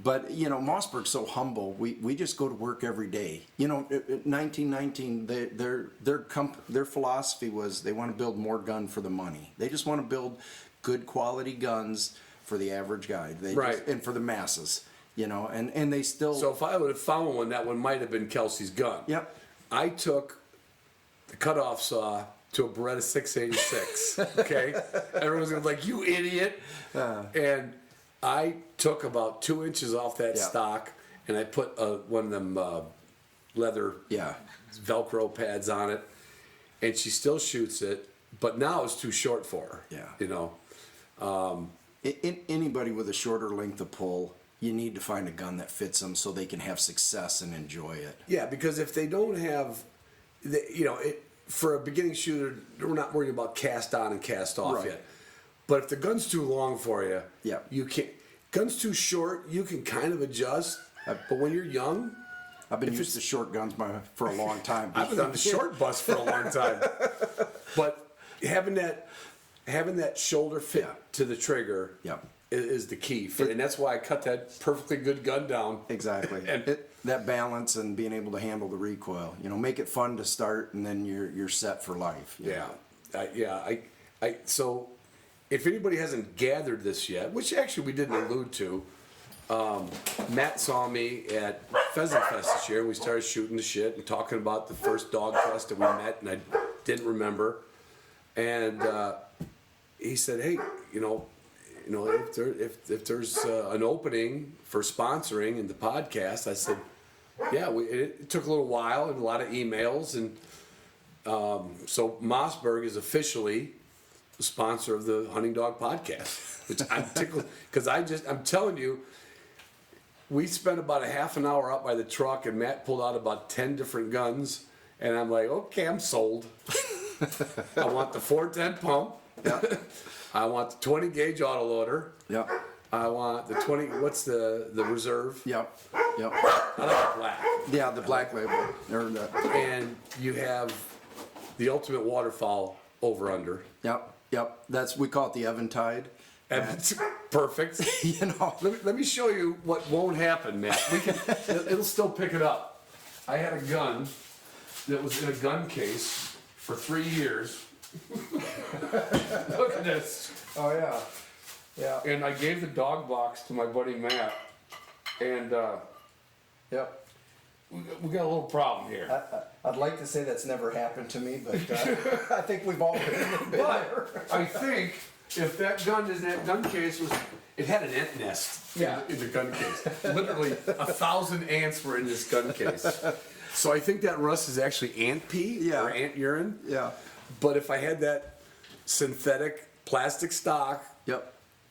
but you know, Mossberg's so humble. We just go to work every day. You know, 1919, their philosophy was they want to build more gun for the money. They just want to build good quality guns for the average guy, and for the masses. You know, and they still. So if I would have found one, that one might have been Kelsey's gun. Yep. I took the cutoff saw to a Beretta 686. Okay, everyone's gonna be like, "You idiot!" And I took about 2 inches off that stock, and I put one of them leather Velcro pads on it, and she still shoots it. But now it's too short for her. Yeah. You know. Anybody with a shorter length of pull, you need to find a gun that fits them so they can have success and enjoy it. Yeah, because if they don't have, for a beginning shooter, we're not worried about cast on and cast off yet. But if the gun's too long for you, you can't. Gun's too short, you can kind of adjust. But when you're young, I've been used to short guns for a long time. I've been on the short bus for a long time. But having that shoulder fit to the trigger is the key. And that's why I cut that perfectly good gun down. Exactly. And that balance and being able to handle the recoil. You know, make it fun to start, and then you're set for life. So if anybody hasn't gathered this yet, which actually we didn't allude to, Matt saw me at Pheasant Fest this year. We started shooting the shit and talking about the first dog fest that we met, and I didn't remember. And he said, "Hey, if there's an opening for sponsoring in the podcast," I said, "Yeah." It took a little while and a lot of emails, and so Mossberg is officially the sponsor of the Hunting Dog Podcast, which I'm tickled because I'm telling you, we spent about a half an hour out by the truck, and Matt pulled out about 10 different guns, and I'm like, okay, I'm sold. I want the 410 pump. Yeah. I want the 20 gauge autoloader. Yeah. I want the 20. What's the reserve? Yep. Yep. I like the black. Yeah, the black label. And you have the ultimate waterfowl over under. Yep. We call it the Eventide. Perfect. You know. Let me show you what won't happen, Matt. It'll still pick it up. I had a gun that was in a gun case for 3 years. Look at this. Oh yeah. Yeah. And I gave the dog box to my buddy Matt, and Yep. we got a little problem here. I'd like to say that's never happened to me, but I think we've all been there. But I think if that gun in that gun case it had an ant nest in the gun case. Literally 1,000 ants were in this gun case. So I think that rust is actually ant pee or ant urine. Yeah. But if I had that synthetic plastic stock,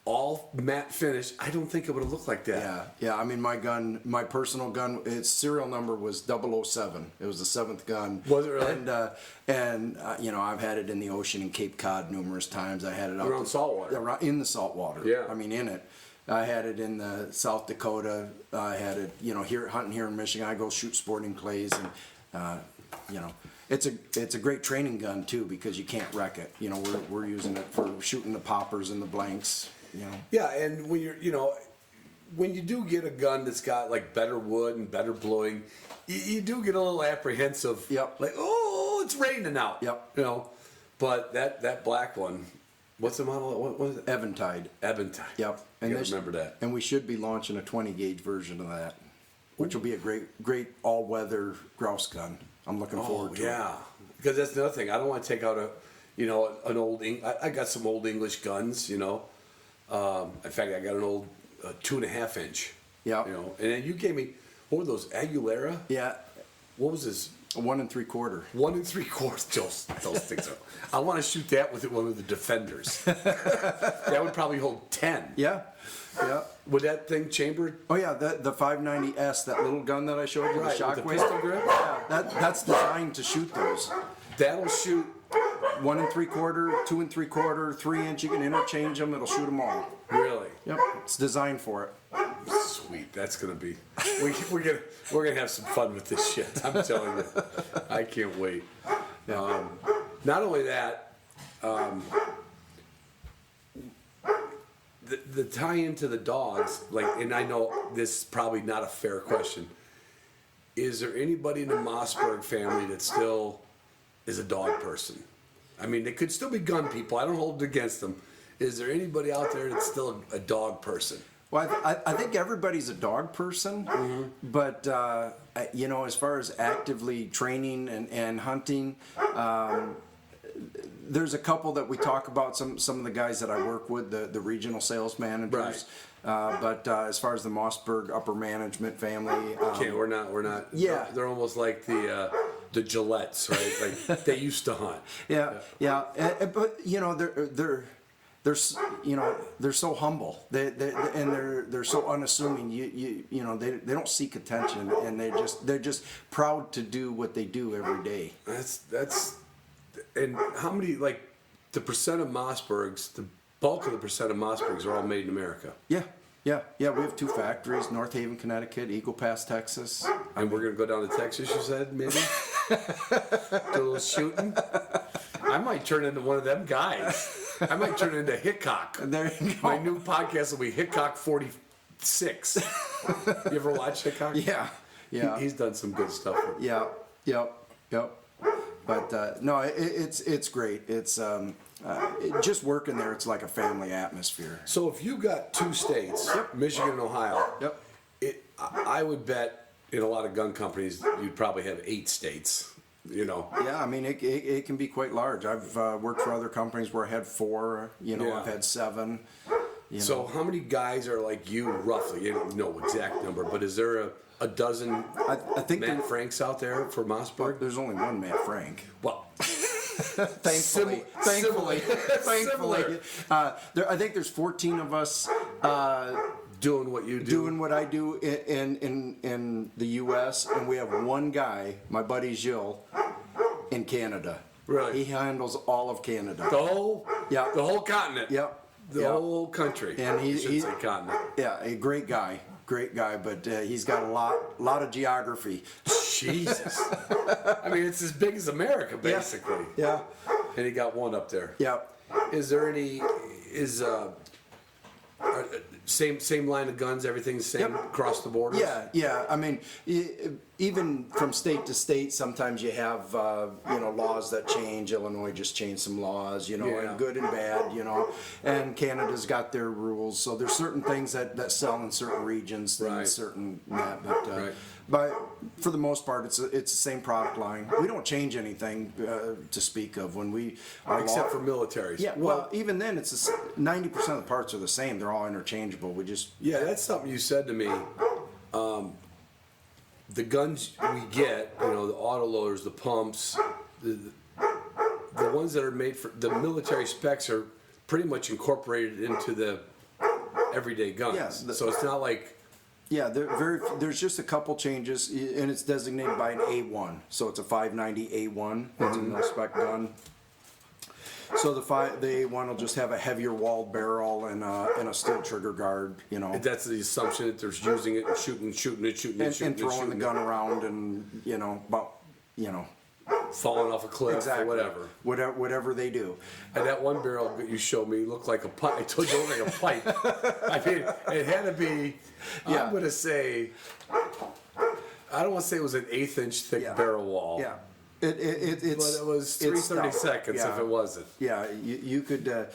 all matte finish, I don't think it would have looked like that. Yeah. I mean, my personal gun, its serial number was 007. It was the 7th gun. Was it really? And I've had it in the ocean in Cape Cod numerous times. I had it around saltwater. In the saltwater. Yeah. I mean, in it. I had it in the South Dakota. I had it, here hunting here in Michigan. I go shoot sporting clays, and it's a great training gun too, because you can't wreck it. We're using it for shooting the poppers and the blanks. Yeah, and when you do get a gun that's got like better wood and better bluing, you do get a little apprehensive. Yep. Like, oh, it's raining out. Yep. But that black one, what's the model? What was it? Eventide. I Yep. remember that. And we should be launching a 20 gauge version of that, which will be a great all weather grouse gun. I'm looking forward to it. Yeah, because that's another thing. I don't want to take out an old. I got some old English guns. In fact, I got an old 2.5 inch. Yeah. And then you gave me, what were those, Aguilera? Yeah. What was this? A 1 3/4. 1 3/4. Those things are. I want to shoot that with one of the Defenders. That would probably hold 10. Yeah. Yeah. Would that thing chambered? Oh yeah, the 590S, that little gun that I showed you, Right, the with the shockwave. pistol grip? Yeah, that's designed to shoot those. That'll shoot 1 3/4, 2 3/4, 3 inch. You can interchange them. It'll shoot them all. Really? Yep. It's designed for it. Sweet. That's gonna be. We're gonna have some fun with this shit. I'm telling you. I can't wait. Not only that, the tie into the dogs, like, and I know this is probably not a fair question. Is there anybody in the Mossberg family that still is a dog person? I mean, they could still be gun people. I don't hold it against them. Is there anybody out there that's still a dog person? Well, I think everybody's a dog person, but you know, as far as actively training and hunting, there's a couple that we talk about. Some of the guys that I work with, the regional sales managers. Right. But as far as the Mossberg upper management family, Okay, we're not. Yeah. They're almost like the Gillettes, right? Like they used to hunt. Yeah. But you know, they're you know, they're so humble. They're so unassuming. You know, they don't seek attention, and they're just proud to do what they do every day. That's and how many, like, the percent of Mossbergs, the bulk of the percent of Mossbergs are all made in America. Yeah. We have 2 factories: North Haven, Connecticut, Eagle Pass, Texas. And we're gonna go down to Texas, you said, maybe? Do a little shooting. I might turn into one of them guys. I might turn into Hickok. There you go. My new podcast will be Hickok 46. You ever watch Hickok? Yeah. He's done some good stuff. Yep. But no, it's great. It's just working there. It's like a family atmosphere. So if you got 2 states, Michigan and Ohio, I would bet in a lot of gun companies you'd probably have 8 states. You know. Yeah, I mean it can be quite large. I've worked for other companies where I had 4. You know, I've had 7. So how many guys are like you, roughly? You don't know exact number, but is there a dozen I think Matt Franks out there for Mossberg? there's only one Matt Frank. Well, Thankfully. I think there's 14 of us doing what you do. doing what I do in the U.S. and we have one guy, my buddy Gilles, in Canada. Really? He handles all of Canada. The whole continent. Yep. The whole country. And he's a continent. Yeah, a great guy, but he's got a lot of geography. Jesus. I mean, it's as big as America, basically. Yeah. And he got one up there. Yeah. Is there any? Same line of guns, everything's the same across the borders? Yeah. I mean, even from state to state, sometimes you have, laws that change. Illinois just changed some laws, and good and bad, and Canada's got their rules. So there's certain things that sell in certain regions than certain, but for the most part, it's the same product line. We don't change anything to speak of when we are except for militaries. Yeah, well, even then, it's 90% of the parts are the same. They're all interchangeable. We just that's something you said to me. The guns we get, the autoloaders, the pumps, the ones that are made for the military specs are pretty much incorporated into the everyday guns. Yeah, so it's not like. Yeah, there's just a couple changes, and it's designated by an A1. So it's a 590 A1. It's a mil-spec gun. So the A1 will just have a heavier walled barrel and a steel trigger guard. That's the assumption that they're using it and shooting and throwing the gun around, and falling off a cliff, exactly. or whatever they do. And that one barrel that you showed me looked like a pipe. I told you it looked like a pipe. I mean, it had to be. I'm gonna say. I don't want to say it was an 1/8 inch thick barrel wall. Yeah. But it was 330 seconds if it wasn't. Yeah, you could, but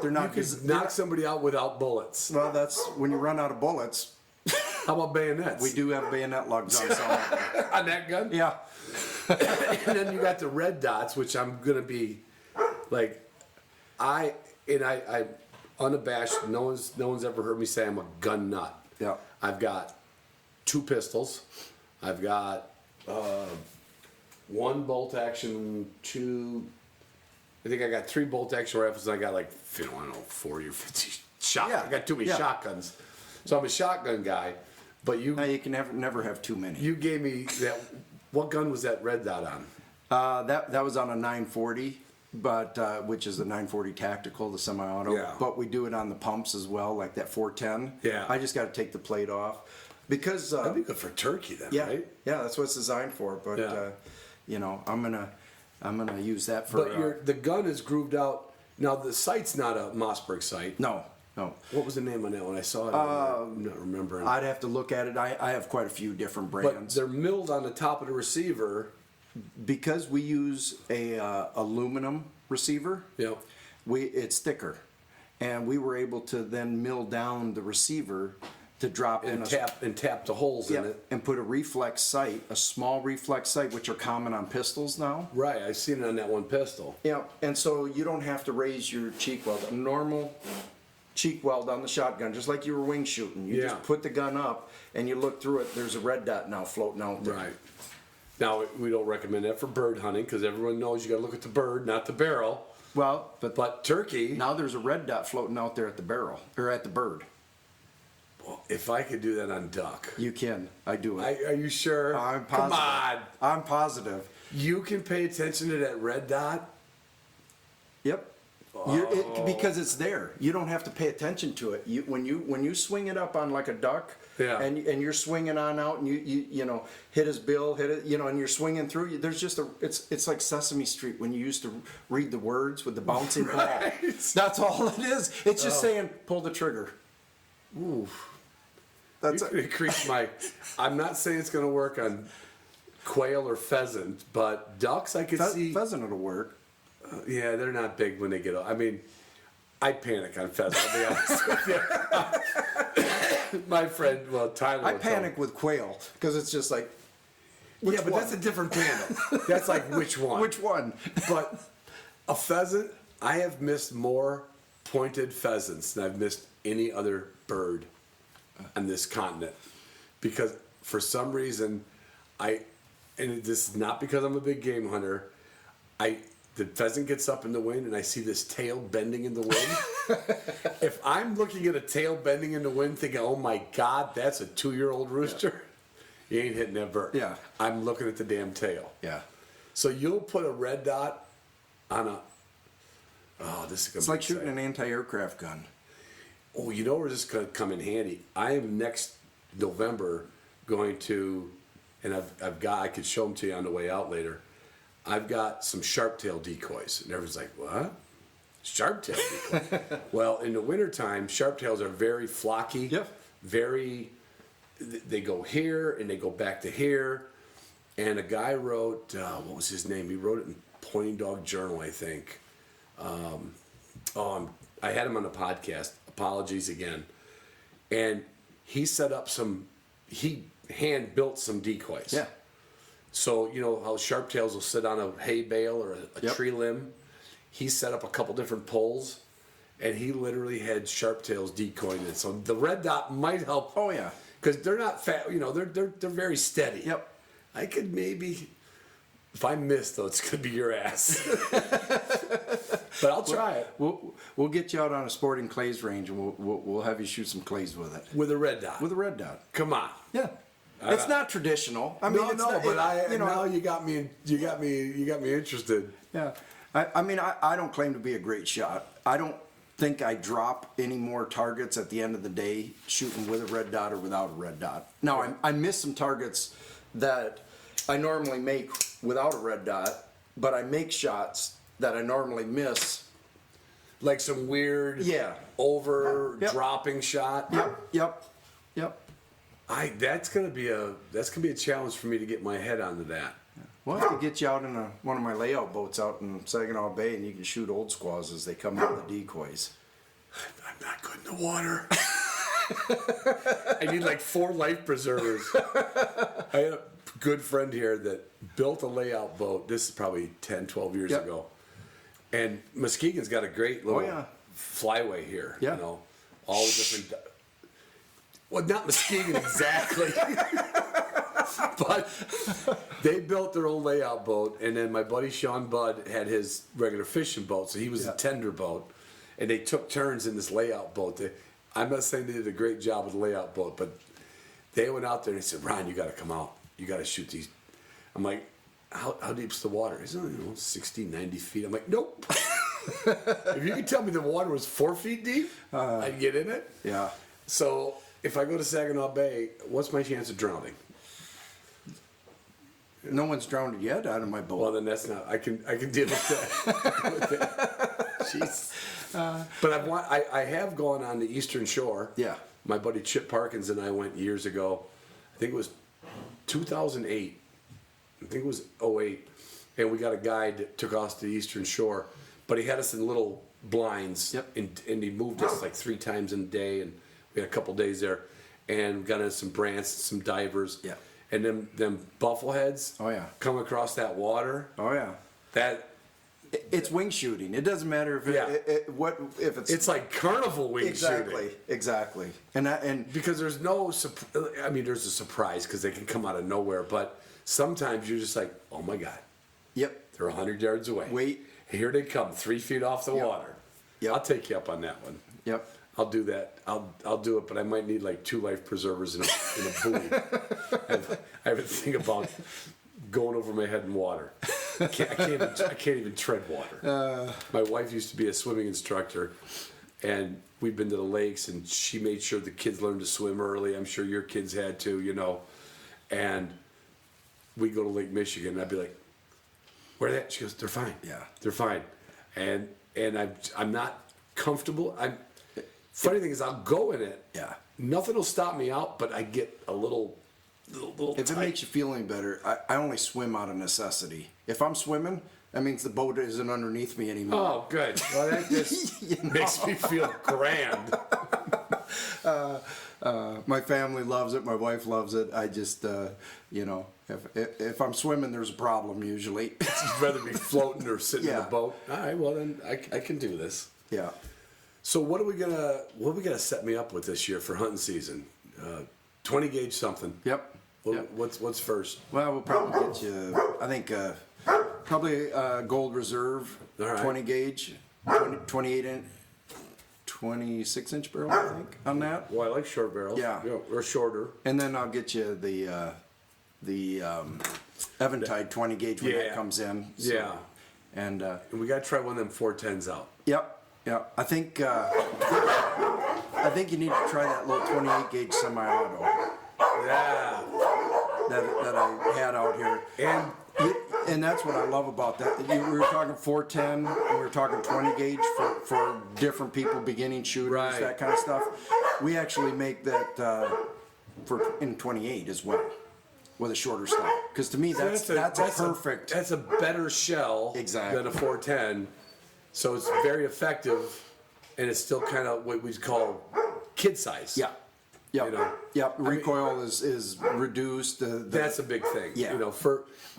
they're not. You could knock somebody out without bullets. Well, that's when you run out of bullets. How about bayonets? We do have bayonet lugs on some. On that gun? Yeah. And then you got the red dots, which I'm gonna be like, I unabashed. No one's ever heard me say I'm a gun nut. Yeah. I've got 2 pistols. I've got 1 bolt action, 2. I think I got 3 bolt action rifles, and I got 40 or 50 shotguns. Yeah. I got too many shotguns, so I'm a shotgun guy. But you can never have too many. You gave me that. What gun was that red dot on? That was on a 940, but which is the 940 tactical, the semi-auto. Yeah. But we do it on the pumps as well, like that 410. Yeah. I just got to take the plate off because that'd be good for turkey then, right? Yeah, that's what it's designed for. But I'm gonna I'm gonna use that for. But the gun is grooved out. Now the sight's not a Mossberg sight. No. What was the name on that one? I saw it. I'm not remembering. I'd have to look at it. I have quite a few different But brands. they're milled on the top of the receiver. Because we use a aluminum receiver. Yeah. It's thicker, and we were able to then mill down the receiver to drop in Tap the holes in it. and put a reflex sight, a small reflex sight, which are common on pistols now. Right, I've seen it on that one pistol. Yeah, and so you don't have to raise your cheek weld. A normal cheek weld on the shotgun, just like you were wing shooting. You just put the gun up and you look through it. There's a red dot now floating out there. Right. Now, we don't recommend that for bird hunting because everyone knows you got to look at the bird, not the barrel. Well, But turkey. now there's a red dot floating out there at the barrel, or at the bird. Well, if I could do that on duck. You can. I do it. Are you sure? I'm Come positive. on. I'm positive. You can pay attention to that red dot? Yep. Because it's there. You don't have to pay attention to it. When you swing it up on like a duck, and you're swinging on out, and you know hit his bill, hit it, and you're swinging through. There's just it's like Sesame Street when you used to read the words with the bouncing ball. That's all it is. It's just saying pull the trigger. Oof. That's it increased my. I'm not saying it's going to work on quail or pheasant, but ducks I could see. Pheasant it'll work. Yeah, they're not big when they get. I mean, I panic on pheasant. I'll be honest with you. My friend, Tyler. I panic with quail because it's just like. Yeah, but that's a different animal. That's like which one? Which one? But a pheasant, I have missed more pointed pheasants than I've missed any other bird on this continent, because for some reason, and this is not because I'm a big game hunter, the pheasant gets up in the wind and I see this tail bending in the wind. If I'm looking at a tail bending in the wind thinking, oh my God, that's a 2-year-old rooster, you ain't hitting that bird. Yeah. I'm looking at the damn tail. Yeah. So you'll put a red dot on a, this is going to be It's like shooting exciting. an anti-aircraft gun. Oh, you know where this is going to come in handy? I am next November going to, and I could show them to you on the way out later. I've got some sharp-tail decoys. And everyone's like, what? Sharp-tail decoys? Well, in the wintertime, sharp-tails are very flocky. Yep. They go here and they go back to here. And a guy wrote, what was his name? He wrote it in Pointing Dog Journal, I think. I had him on the podcast. Apologies again. And he set up he hand-built some decoys. Yeah. So, you know how sharp-tails will sit on a hay bale or a Yep. tree limb? He set up a couple different poles, and he literally had sharp-tails decoying it. So the red dot might help. Oh yeah. Because they're not fat, they're very steady. Yep. I could maybe, if I miss though, it's gonna be your ass. But I'll try it We'll get you out on a sporting clays range, and we'll have you shoot some clays with it. with a red dot. With a red dot. Come on. Yeah. It's not traditional. I mean, it's not, but now you got me interested. Yeah. I don't claim to be a great shot. I don't think I drop any more targets at the end of the day shooting with a red dot or without a red dot. Now, I miss some targets that I normally make without a red dot, but I make shots that I normally miss. Like some weird dropping shot. Yep. That's gonna be a challenge for me to get my head onto that. We'll have to get you out in one of my layout boats out in Saginaw Bay, and you can shoot old squaws as they come out of the decoys. I'm not good in the water. I need like 4 life preservers. I had a good friend here that built a layout boat. This is probably 10, 12 years ago. And Muskegon's got a great little flyway here. Yeah. All the different. Well, not Muskegon exactly. But they built their own layout boat, and then my buddy Sean Budd had his regular fishing boat, so he was a tender boat, and they took turns in this layout boat. I'm not saying they did a great job with the layout boat, but they went out there and they said, Ron, you got to come out. You got to shoot these. I'm like, how deep's the water? He's 60, 90 feet. I'm like, nope. If you could tell me the water was 4 feet deep, I'd get in it. Yeah. So if I go to Saginaw Bay, what's my chance of drowning? No one's drowned it yet out of my boat. Well, then that's not. I can deal with that. With that. Jeez. But I have gone on the Eastern Shore. Yeah. My buddy Chip Parkins and I went years ago. I think it was 2008. I think it was '08, and we got a guide that took us to the Eastern Shore, but he had us in little blinds. Yep. And he moved us like 3 times in a day, and we had a couple days there, and got in some brants, some divers. Yeah. And them buffleheads. Oh, yeah. Come across that water. Oh yeah. That It's wing shooting. It doesn't matter if Yeah. if it's it's like carnival wing exactly shooting. exactly. And Because there's no, I mean, there's a surprise because they can come out of nowhere, but sometimes you're just like, oh my God, yep. they're 100 yards away. Wait. Here they come, 3 feet off the water. Yep. I'll take you up on that one. Yep. I'll do that. I'll do it, but I might need like 2 life preservers in a buoy. I have a thing about going over my head in water. I can't even tread water. My wife used to be a swimming instructor, and we've been to the lakes, and she made sure the kids learned to swim early. I'm sure your kids had to, you know. And we go to Lake Michigan, and I'd be like, "Where are they at?" She goes, "They're fine. Yeah. They're fine." And I'm not comfortable. Funny thing is, I'll go in it. Yeah. Nothing will stop me out, but I get a little If tight. it makes you feel any better, I only swim out of necessity. If I'm swimming, that means the boat isn't underneath me anymore. Oh, good. Well, that just makes me feel grand. My family loves it. My wife loves it. I just, if I'm swimming, there's a problem usually. I'd rather be floating or sitting in Yeah. a boat. All right, well then I can do this. Yeah. So what are we gonna set me up with this year for hunting season? 20 gauge something. Yep. Yep. What's first? Well, we'll probably get you, I think, probably Gold Reserve, All right. 20 gauge, 28 inch, 26 inch barrel, I think, on that. Well, I like short barrels. Yeah. Or shorter. And then I'll get you the Eventide 20 gauge when Yeah. that comes in. So, Yeah. And And we gotta try one of them 410s out. yep. I think you need to try that little 28 gauge semi-auto Yeah. that I had out here. And that's what I love about that. We were talking 410, and we were talking 20 gauge for different people, beginning shooters, Right. that kind of stuff. We actually make that in 28 as well, with a shorter stock. Because to me, that's perfect. That's a better shell Exactly. than a 410. So it's very effective, and it's still kind of what we call kid size. Yeah. Yep. You know, Yep. Recoil is reduced. That's a big thing. Yeah. You know,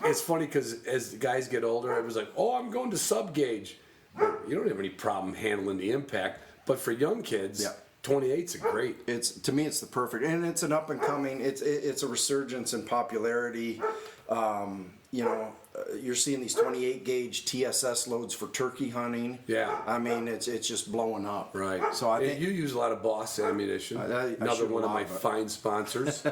it's funny because as the guys get older, it was like, oh, I'm going to sub gauge. You don't have any problem handling the impact, but for young kids, Yeah. 28's a great. To me, it's the perfect, and it's an up and coming. It's a resurgence in popularity. You're seeing these 28 gauge TSS loads for turkey hunting. Yeah. I mean, it's just blowing up. Right. So I And think you use a lot of Boss ammunition. I Another shoot a one of lot my of it. fine sponsors.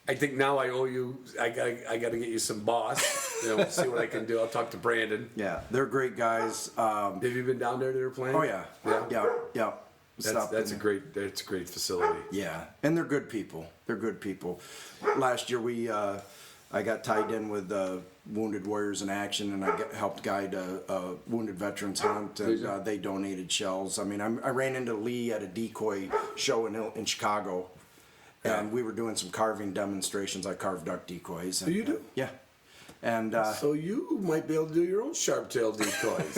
I think now I owe you. I got to get you some Boss. See what I can do. I'll talk to Brandon. yeah, they're great guys. Have you been down there to their plant? Oh yeah. Yeah. That's a great facility. Yeah, and they're good people. Last year I got tied in with Wounded Warriors in Action, and I helped guide a wounded veterans hunt, and they donated shells. I mean, I ran into Lee at a decoy show in Chicago, and we were doing some carving demonstrations. I carved duck decoys. And, You do? Yeah. And So you might be able to do your own sharp-tailed decoys.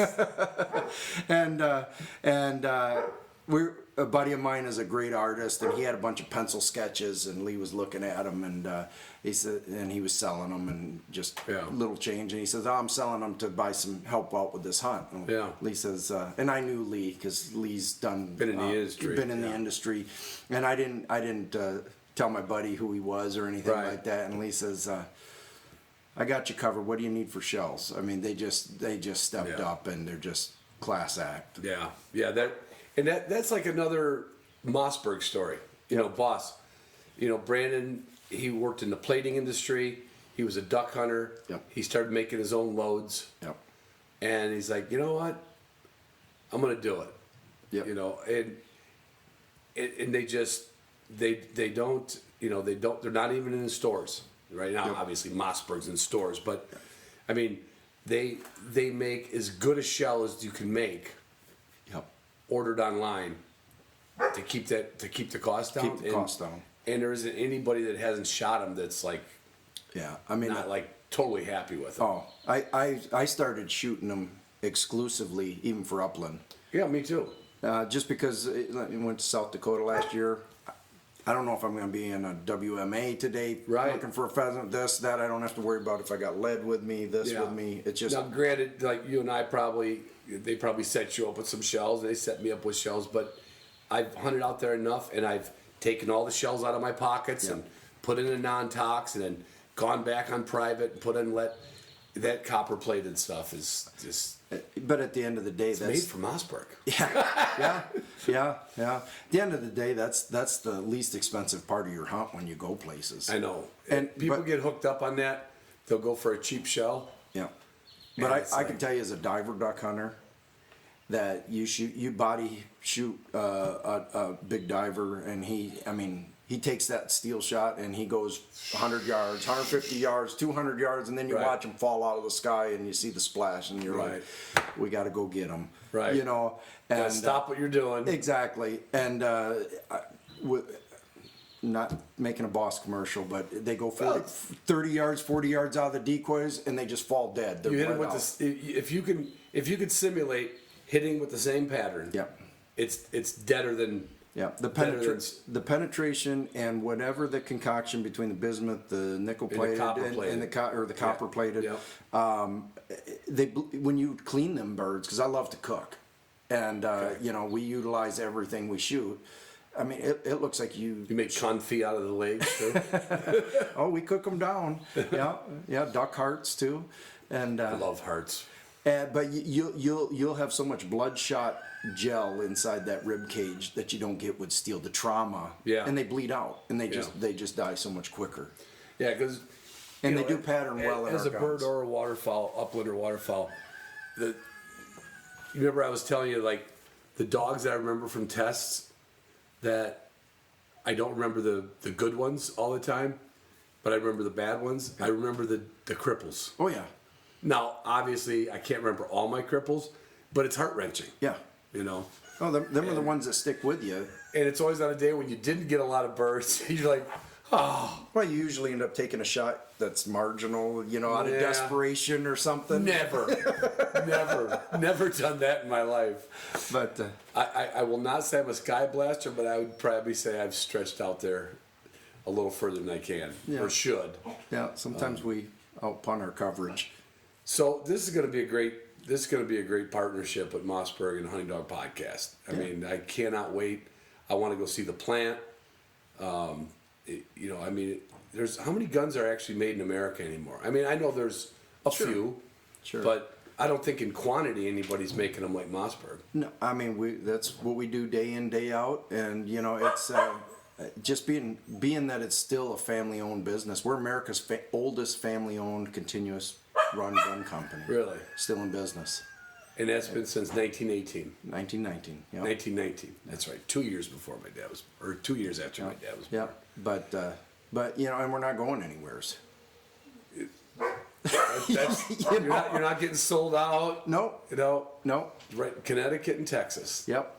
a buddy of mine is a great artist, and he had a bunch of pencil sketches, and Lee was looking at them, and he said, and he was selling them, and just little change, and he says, "Oh, I'm selling them to buy some help out with this hunt." And Yeah. Lee says, and I knew Lee because Lee's been in the industry. been in the industry, and I didn't tell my buddy who he was or anything Right. like that, and Lee says, "I got you covered. What do you need for shells?" I mean, they just stepped up, and they're just class act. Yeah. That's like another Mossberg story. Boss. Brandon. He worked in the plating industry. He was a duck hunter. Yep. He started making his own loads. Yep. And he's like, you know what? I'm gonna do it. Yep. And they don't. They're not even in the stores. right now. Obviously, Mossberg's in stores, but I mean, they make as good a shell as you can make, ordered online, to keep the cost down. Keep the cost down. And there isn't anybody that hasn't shot them that's like, I mean, not like totally happy with them. Oh, I started shooting them exclusively, even for upland. Yeah, me too. Just because I went to South Dakota last year. I don't know if I'm going to be in a WMA today, looking for a pheasant, this, that. I don't have to worry about if I got lead with me, with me. It's just... Now, granted, like you and I they probably set you up with some shells. They set me up with shells, but I've hunted out there enough, and I've taken all the shells out of my pockets and put in a non-tox, and then gone back on private and put in that copper-plated stuff is just... But at the end of the day, that's made from Mossberg. Yeah. At the end of the day, that's the least expensive part of your hunt when you go places. I know. And people get hooked up on that. They'll go for a cheap shell. Yeah. But I can tell you as a diver duck hunter that you body shoot a big diver, and he takes that steel shot and he goes 100 yards, 150 yards, 200 yards, and then you watch him fall out of the sky and you see the splash, and you're like, we got to go get him. Right. You know, and stop what you're doing. Exactly. And not making a Boss commercial, but they go 30 yards, 40 yards out of the decoys, and they just fall dead. You hit them with this. If you could simulate hitting with the same pattern, it's deader than. Yeah, the penetration and whatever the concoction between the bismuth, the nickel plated, and the copper plated. When you clean them birds, because I love to cook, and we utilize everything we shoot. I mean, it looks like you make confit out of the legs too. Oh, we cook them down. Yeah, duck hearts too, and I love hearts. But you'll have so much bloodshot gel inside that rib cage that you don't get with steel. The trauma, and they bleed out, and they just die so much quicker. Yeah, because they do pattern well in as our a bird guns. or a waterfowl, upland or waterfowl. You remember I was telling you, like, the dogs that I remember from tests, that I don't remember the good ones all the time, but I remember the bad ones. I remember the cripples. Oh yeah. Now, obviously, I can't remember all my cripples, but it's heart-wrenching. Yeah. You know? Oh, them are the ones that stick with you. And it's always on a day when you didn't get a lot of birds. You're like, oh. Well, you usually end up taking a shot that's marginal, out of desperation or something. Never done that in my life. But I will not say I'm a sky blaster, but I would probably say I've stretched out there a little further than I can, or should. Yeah, sometimes we outpunt our coverage. So this is going to be a great partnership with Mossberg and Hunting Dog Podcast. I mean, I cannot wait. I want to go see the plant. There's how many guns are actually made in America anymore? I mean, I know there's a few, but I don't think in quantity anybody's making them like Mossberg. No, I mean that's what we do day in, day out, and it's just being that it's still a family-owned business. We're America's oldest family-owned, continuous run gun company. Really? Still in business. And that's been since 1918. 1919. Yep. 1919. That's right. 2 years before my dad was, or 2 years after my dad was born. Yeah, but and we're not going anywhere. You're not getting sold out. Nope. Nope. Right, Connecticut and Texas. Yep.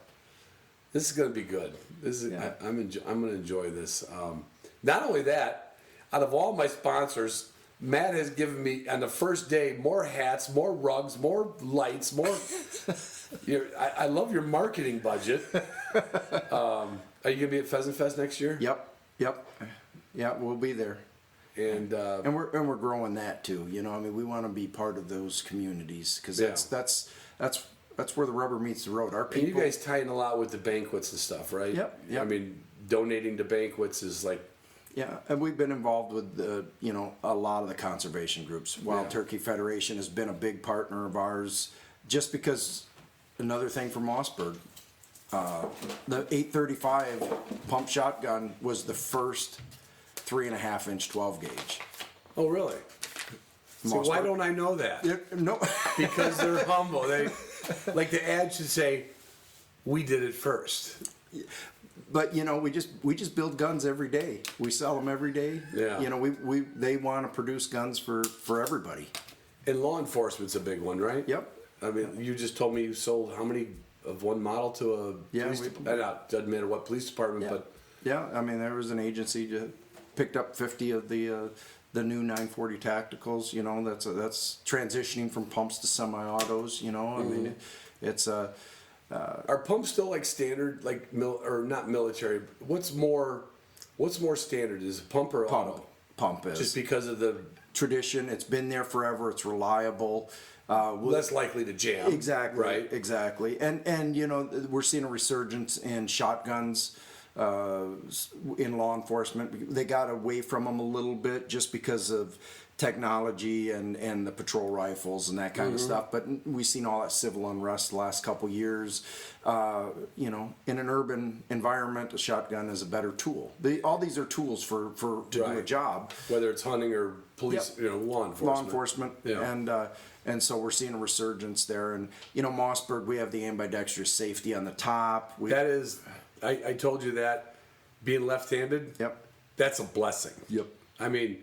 This is going to be good. I'm going to enjoy this. Not only that, out of all my sponsors, Matt has given me on the first day more hats, more rugs, more lights, more. I love your marketing budget. Are you gonna be at Pheasant Fest next year? Yep. Yeah, we'll be there. And we're growing that too. We want to be part of those communities because that's where the rubber meets the road. Our people. And you guys tie in a lot with the banquets and stuff, right? Yep. I mean, donating to banquets is like. Yeah, and we've been involved with a lot of the conservation groups. Wild Turkey Federation has been a big partner of ours, just because another thing for Mossberg, the 835 pump shotgun was the first 3.5-inch 12 gauge. Oh, really? So why don't I know that? No, because they're humble. They like the ad should say, "We did it first." But we just build guns every day. We sell them every day. Yeah. They want to produce guns for everybody. And law enforcement's a big one, right? Yep. I mean, you just told me you sold how many of one model to a police doesn't matter what police department, but yeah. I mean, there was an agency that picked up 50 of the new 940 tacticals. That's transitioning from pumps to semi-autos. I mean, it's are pumps still like standard, like or not military? What's more standard? Is it pump or auto? Pump is just because of the tradition. It's been there forever. It's reliable. Less likely to jam. Exactly. Right. Exactly. And we're seeing a resurgence in shotguns in law enforcement. They got away from them a little bit just because of technology and the patrol rifles and that kind of stuff. But we've seen all that civil unrest the last couple years. In an urban environment, a shotgun is a better tool. All these are tools to do a job. Whether it's hunting or police, law enforcement. Law enforcement. Yeah. And so we're seeing a resurgence there. And, Mossberg, we have the ambidextrous safety on the top. That is, I told you that, being left-handed, Yep. that's a blessing. Yep. I mean,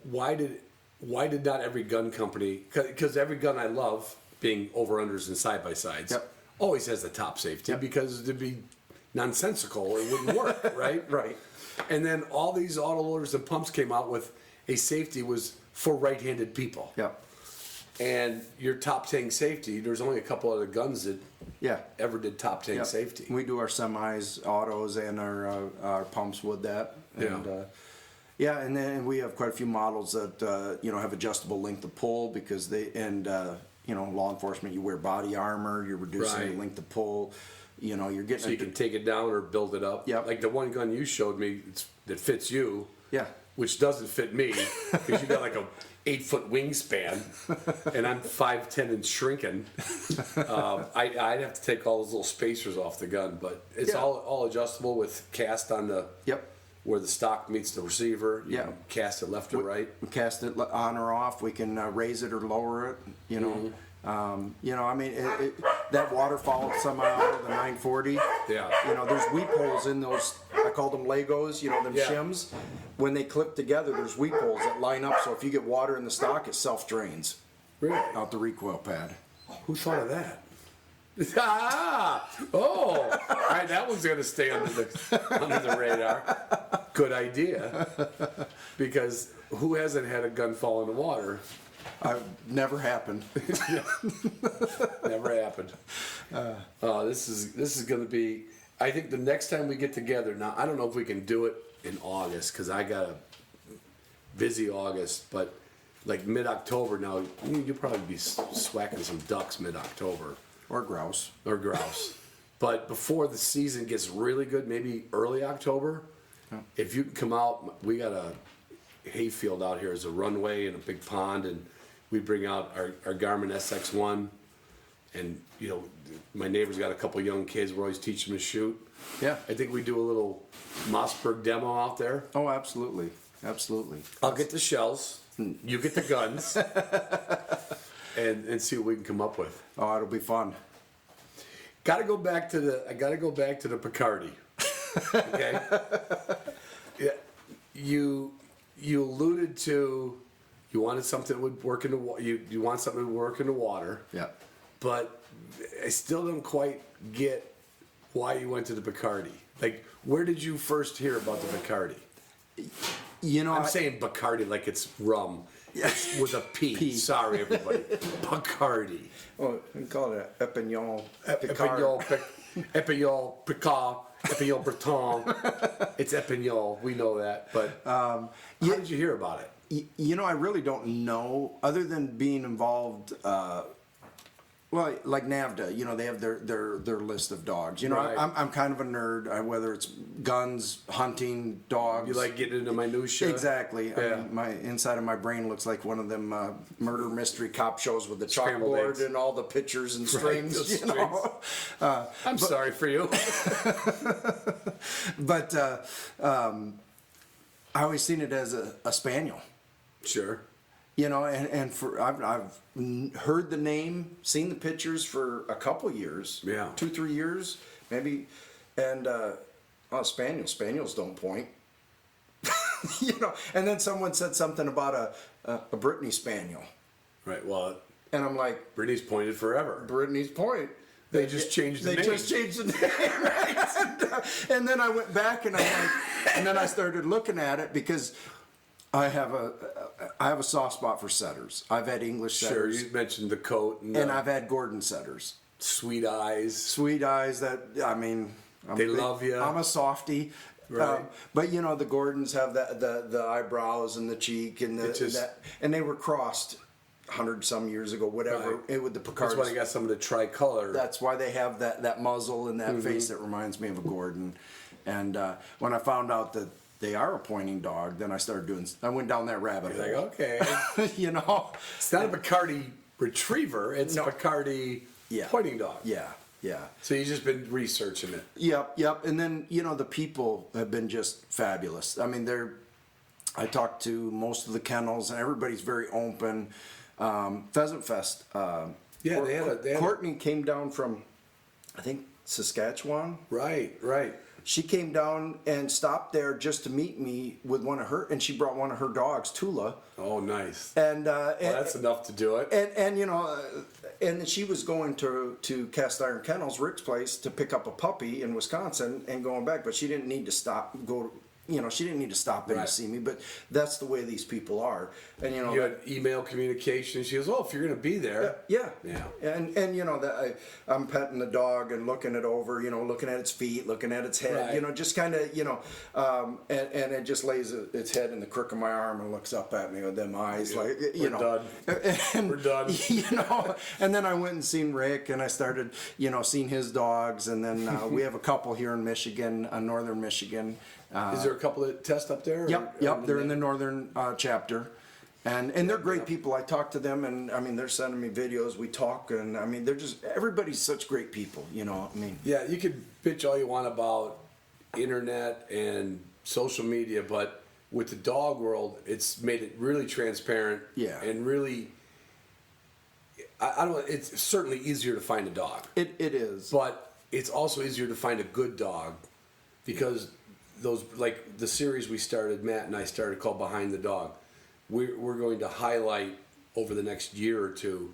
why did not every gun company, because every gun I love, being over-unders and side-by-sides, Yep. always has the top safety, because it'd be nonsensical, it wouldn't work, right? Right. And then all these autoloaders and pumps came out with a safety was for right-handed people. Yep. And your top tank safety, there's only a couple other guns that ever did top tank safety. We do our semis, autos, and our pumps with that. And, Yeah. and then we have quite a few models that have adjustable length of pull because law enforcement, you wear body armor, you're reducing the length of pull. You're getting So you can take it down or build it up. Yep. Like the one gun you showed me that fits you. Yeah. Which doesn't fit me because you got like a 8-foot wingspan, and I'm 5'10" and shrinking. I'd have to take all those little spacers off the gun, but it's all adjustable with cast on the where the stock meets the receiver. You can cast it left or right. We cast it on or off. We can raise it or lower it. I mean, that waterfall semi-auto, the 940. Yeah. There's weep holes in those. I call them Legos. Them shims. When they clip together, there's weep holes that line up. So if you get water in the stock, it self-drains. Really? Out the recoil pad. Who thought of that? All right, that one's going to stay under the radar. Good idea. Because who hasn't had a gun fall in the water? Never happened. Never happened. This is going to be. I think the next time we get together. Now I don't know if we can do it in August because I got a busy August, but like mid-October now, you'll probably be swacking some ducks mid-October. Or grouse. But before the season gets really good, maybe early October, if you can come out, we got a hayfield out here as a runway and a big pond, and we bring out our Garmin SX1, and my neighbor's got a couple young kids. We're always teaching them to shoot. Yeah. I think we do a little Mossberg demo out there. Oh, absolutely. I'll get the shells. You get the guns. and see what we can come up with. Oh, it'll be fun. I gotta go back to the Picardy. Okay. Yeah. You alluded to you wanted something that would work in the water. You want something that would work in the water. Yeah. But I still don't quite get why you went to the Picardy. Like, where did you first hear about the Picardy? I'm saying Bacardi like it's rum. It's with a P. P. Sorry, everybody. Bacardi. Oh, we call it an Epignon. Epignon Picard. Epignon Breton. It's Epignon. We know that. But how did you hear about it? I really don't know, other than being involved. Well, like NAVDA, they have their list of dogs. Right. I'm kind of a nerd, whether it's guns, hunting, dogs. You like getting into minutia? Exactly. Yeah. I mean, my inside of my brain looks like one of them murder mystery cop shows with the Scrambled eggs. chalkboard and all the pictures and strings. Those strings. I'm sorry for you. But I always seen it as a spaniel. Sure. And for I've heard the name, seen the pictures for a couple years, 2-3 years, maybe And spaniels don't point. You know, and then someone said something about a Brittany Spaniel. Right. Well, And I'm like, Brittany's pointed forever. Brittany's point. They just changed the name. They just changed the name, right? And then I went back and then I started looking at it because I have a soft spot for setters. I've had English setters. Sure, you mentioned the coat and I've had Gordon setters. Sweet eyes. Sweet eyes. They love you. I'm a softie. Right. But you know the Gordons have the eyebrows and the cheek and and they were crossed 100-some years ago, whatever. Right. With the Picards. That's why they got some of the tricolor. That's why they have that muzzle and that face that reminds me of a Gordon. And when I found out that they are a pointing dog, then I went down that rabbit hole. You're like, okay. You know, It's not a Bacardi retriever. It's a Bacardi pointing dog. Yeah. Yeah. So you've just been researching it. Yep. And then, you know, the people have been just fabulous. I mean, I talked to most of the kennels and everybody's very open. Pheasant Fest. Yeah, they had Courtney came down from, I think, Saskatchewan. Right. She came down and stopped there just to meet me with and she brought one of her dogs, Tula. Oh, nice. And that's enough to do it. And you know, and she was going to Cast Iron Kennels, Rick's place, to pick up a puppy in Wisconsin and going back, but she didn't need to stop in to see me, but that's the way these people are. And you know, you had email communication. She goes, "Oh, if you're going to be there." Yeah. And you know that I'm petting the dog and looking it over, you know, looking at its feet, looking at its head, Right. you know, just kind of, you know, and it just lays its head in the crook of my arm and looks up at me with them eyes, like, you know. We're done. You know, and then I went and seen Rick, and I started, you know, seeing his dogs, and then we have a couple here in Michigan, northern Michigan. Is there a couple that test up there? Yep. They're in the northern chapter, and they're great people. I talk to them, and I mean they're sending me videos. We talk, and I mean everybody's such great people. You know, I mean. Yeah, you could bitch all you want about internet and social media, but with the dog world, it's made it really transparent. Yeah. And really, I don't. It's certainly easier to find a dog. It is. But it's also easier to find a good dog, because those, like the series we started, Matt and I started, called Behind the Dog. We're going to highlight over the next year or two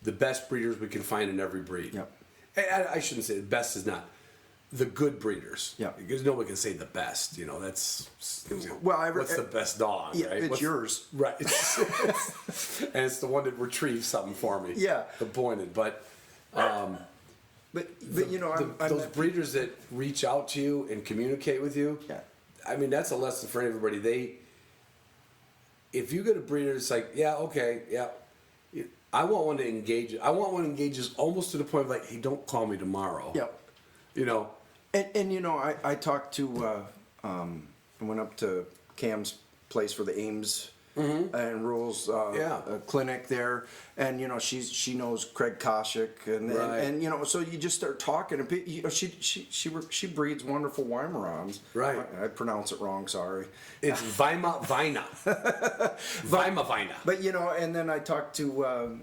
the best breeders we can find in every breed. Yep. I shouldn't say the best is not the good breeders. Yeah. Because nobody can say the best. You know, that's what's the best dog? Yeah, right? it's yours. Right. And it's the one that retrieves something for me. Yeah. Appointed, but. But you know, those breeders that reach out to you and communicate with you, Yeah. I mean, that's a lesson for everybody. If you get a breeder that's like, yeah, okay, yeah, I want one to engage. I want one that engages almost to the point of like, hey, don't call me tomorrow. Yep. You know. And you know, I talked to, I went up to Cam's place for the Ames and Rules clinic there, and you know she knows Craig Koshik, and you know, so you just start talking, and you know, she breeds wonderful Weimarans. Right. I pronounce it wrong. Sorry. It's Weimar Weina. Weimar Weina. But you know, and then I talked to.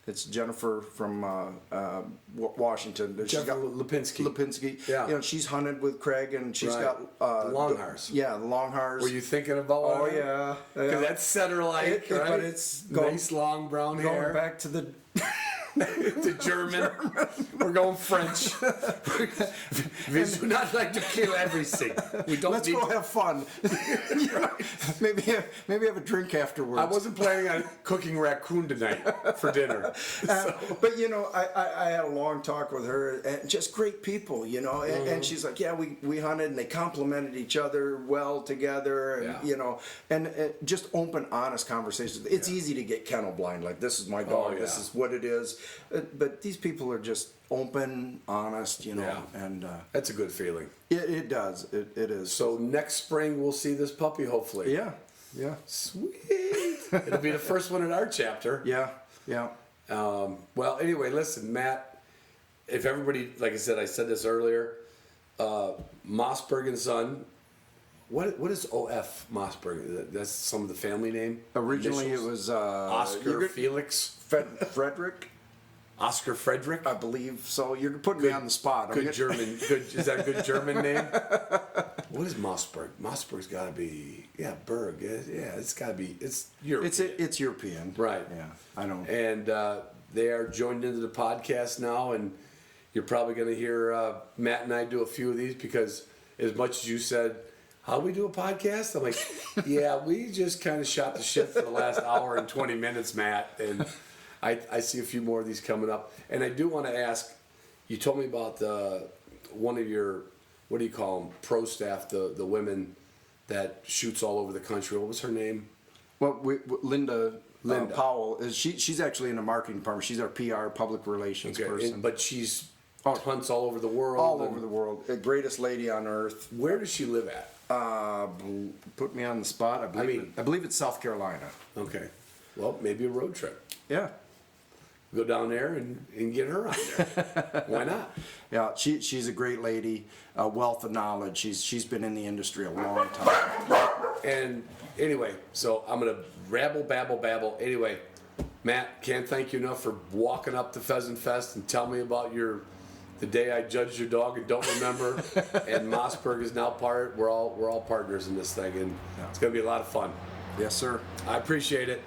It's Jennifer from Washington. Jennifer Lipinski. Yeah. You know, she's hunted with Craig, and she's got the Longhars. Yeah, the Longhars. Were you thinking about one? Oh yeah. Because that's setter-like, right? But it's nice long brown hair. Going back to the to German. We're going French. We do not like to kill everything. We don't. Let's go have fun. You know, maybe have a drink afterwards. I wasn't planning on cooking raccoon tonight for dinner. But you know, I had a long talk with her, and just great people, you know. And she's like, yeah, we hunted, and they complimented each other well together, and you know, and just open, honest conversations. It's easy to get kennel blind, like this is my dog, this is what it is. But these people are just open, honest, you know, and that's a good feeling. It does. It is. So next spring we'll see this puppy, hopefully. Yeah. Sweet. It'll be the first one in our chapter. Yeah. Well, anyway, listen, Matt. If everybody, like I said this earlier, Mossberg and Sons. What is OF Mossberg? That's some of the family name. Originally, initials? it was Oscar Felix Frederick. Oscar Frederick. I believe so. You're putting me on the spot. Good German. Good. Is that a good German name? What is Mossberg? Mossberg's got to be Berg. Yeah, it's got to be. It's European. It's European. Right. Yeah, I know. And they are joined into the podcast now, and you're probably going to hear Matt and I do a few of these because as much as you said, how do we do a podcast? I'm like, yeah, we just kind of shot the shit for the last hour and 20 minutes, Matt. And I see a few more of these coming up. And I do want to ask, you told me about one of your, what do you call them, pro staff, the women that shoots all over the country. What was her name? Well, Linda Powell is she's actually in the marketing department. She's our PR public relations person. But she's hunts all over the world. All over the world. The greatest lady on earth. Where does she live at? Put me on the spot. I believe it's South Carolina. Okay. Well, maybe a road trip. Yeah. Go down there and get her on there. Why not? Yeah, she's a great lady, a wealth of knowledge. She's been in the industry a long time. And anyway, so I'm gonna babble. Anyway, Matt, can't thank you enough for walking up to Pheasant Fest and tell me about the day I judged your dog and don't remember. And Mossberg is now we're all partners in this thing, and it's gonna be a lot of fun. Yes, sir. I appreciate it.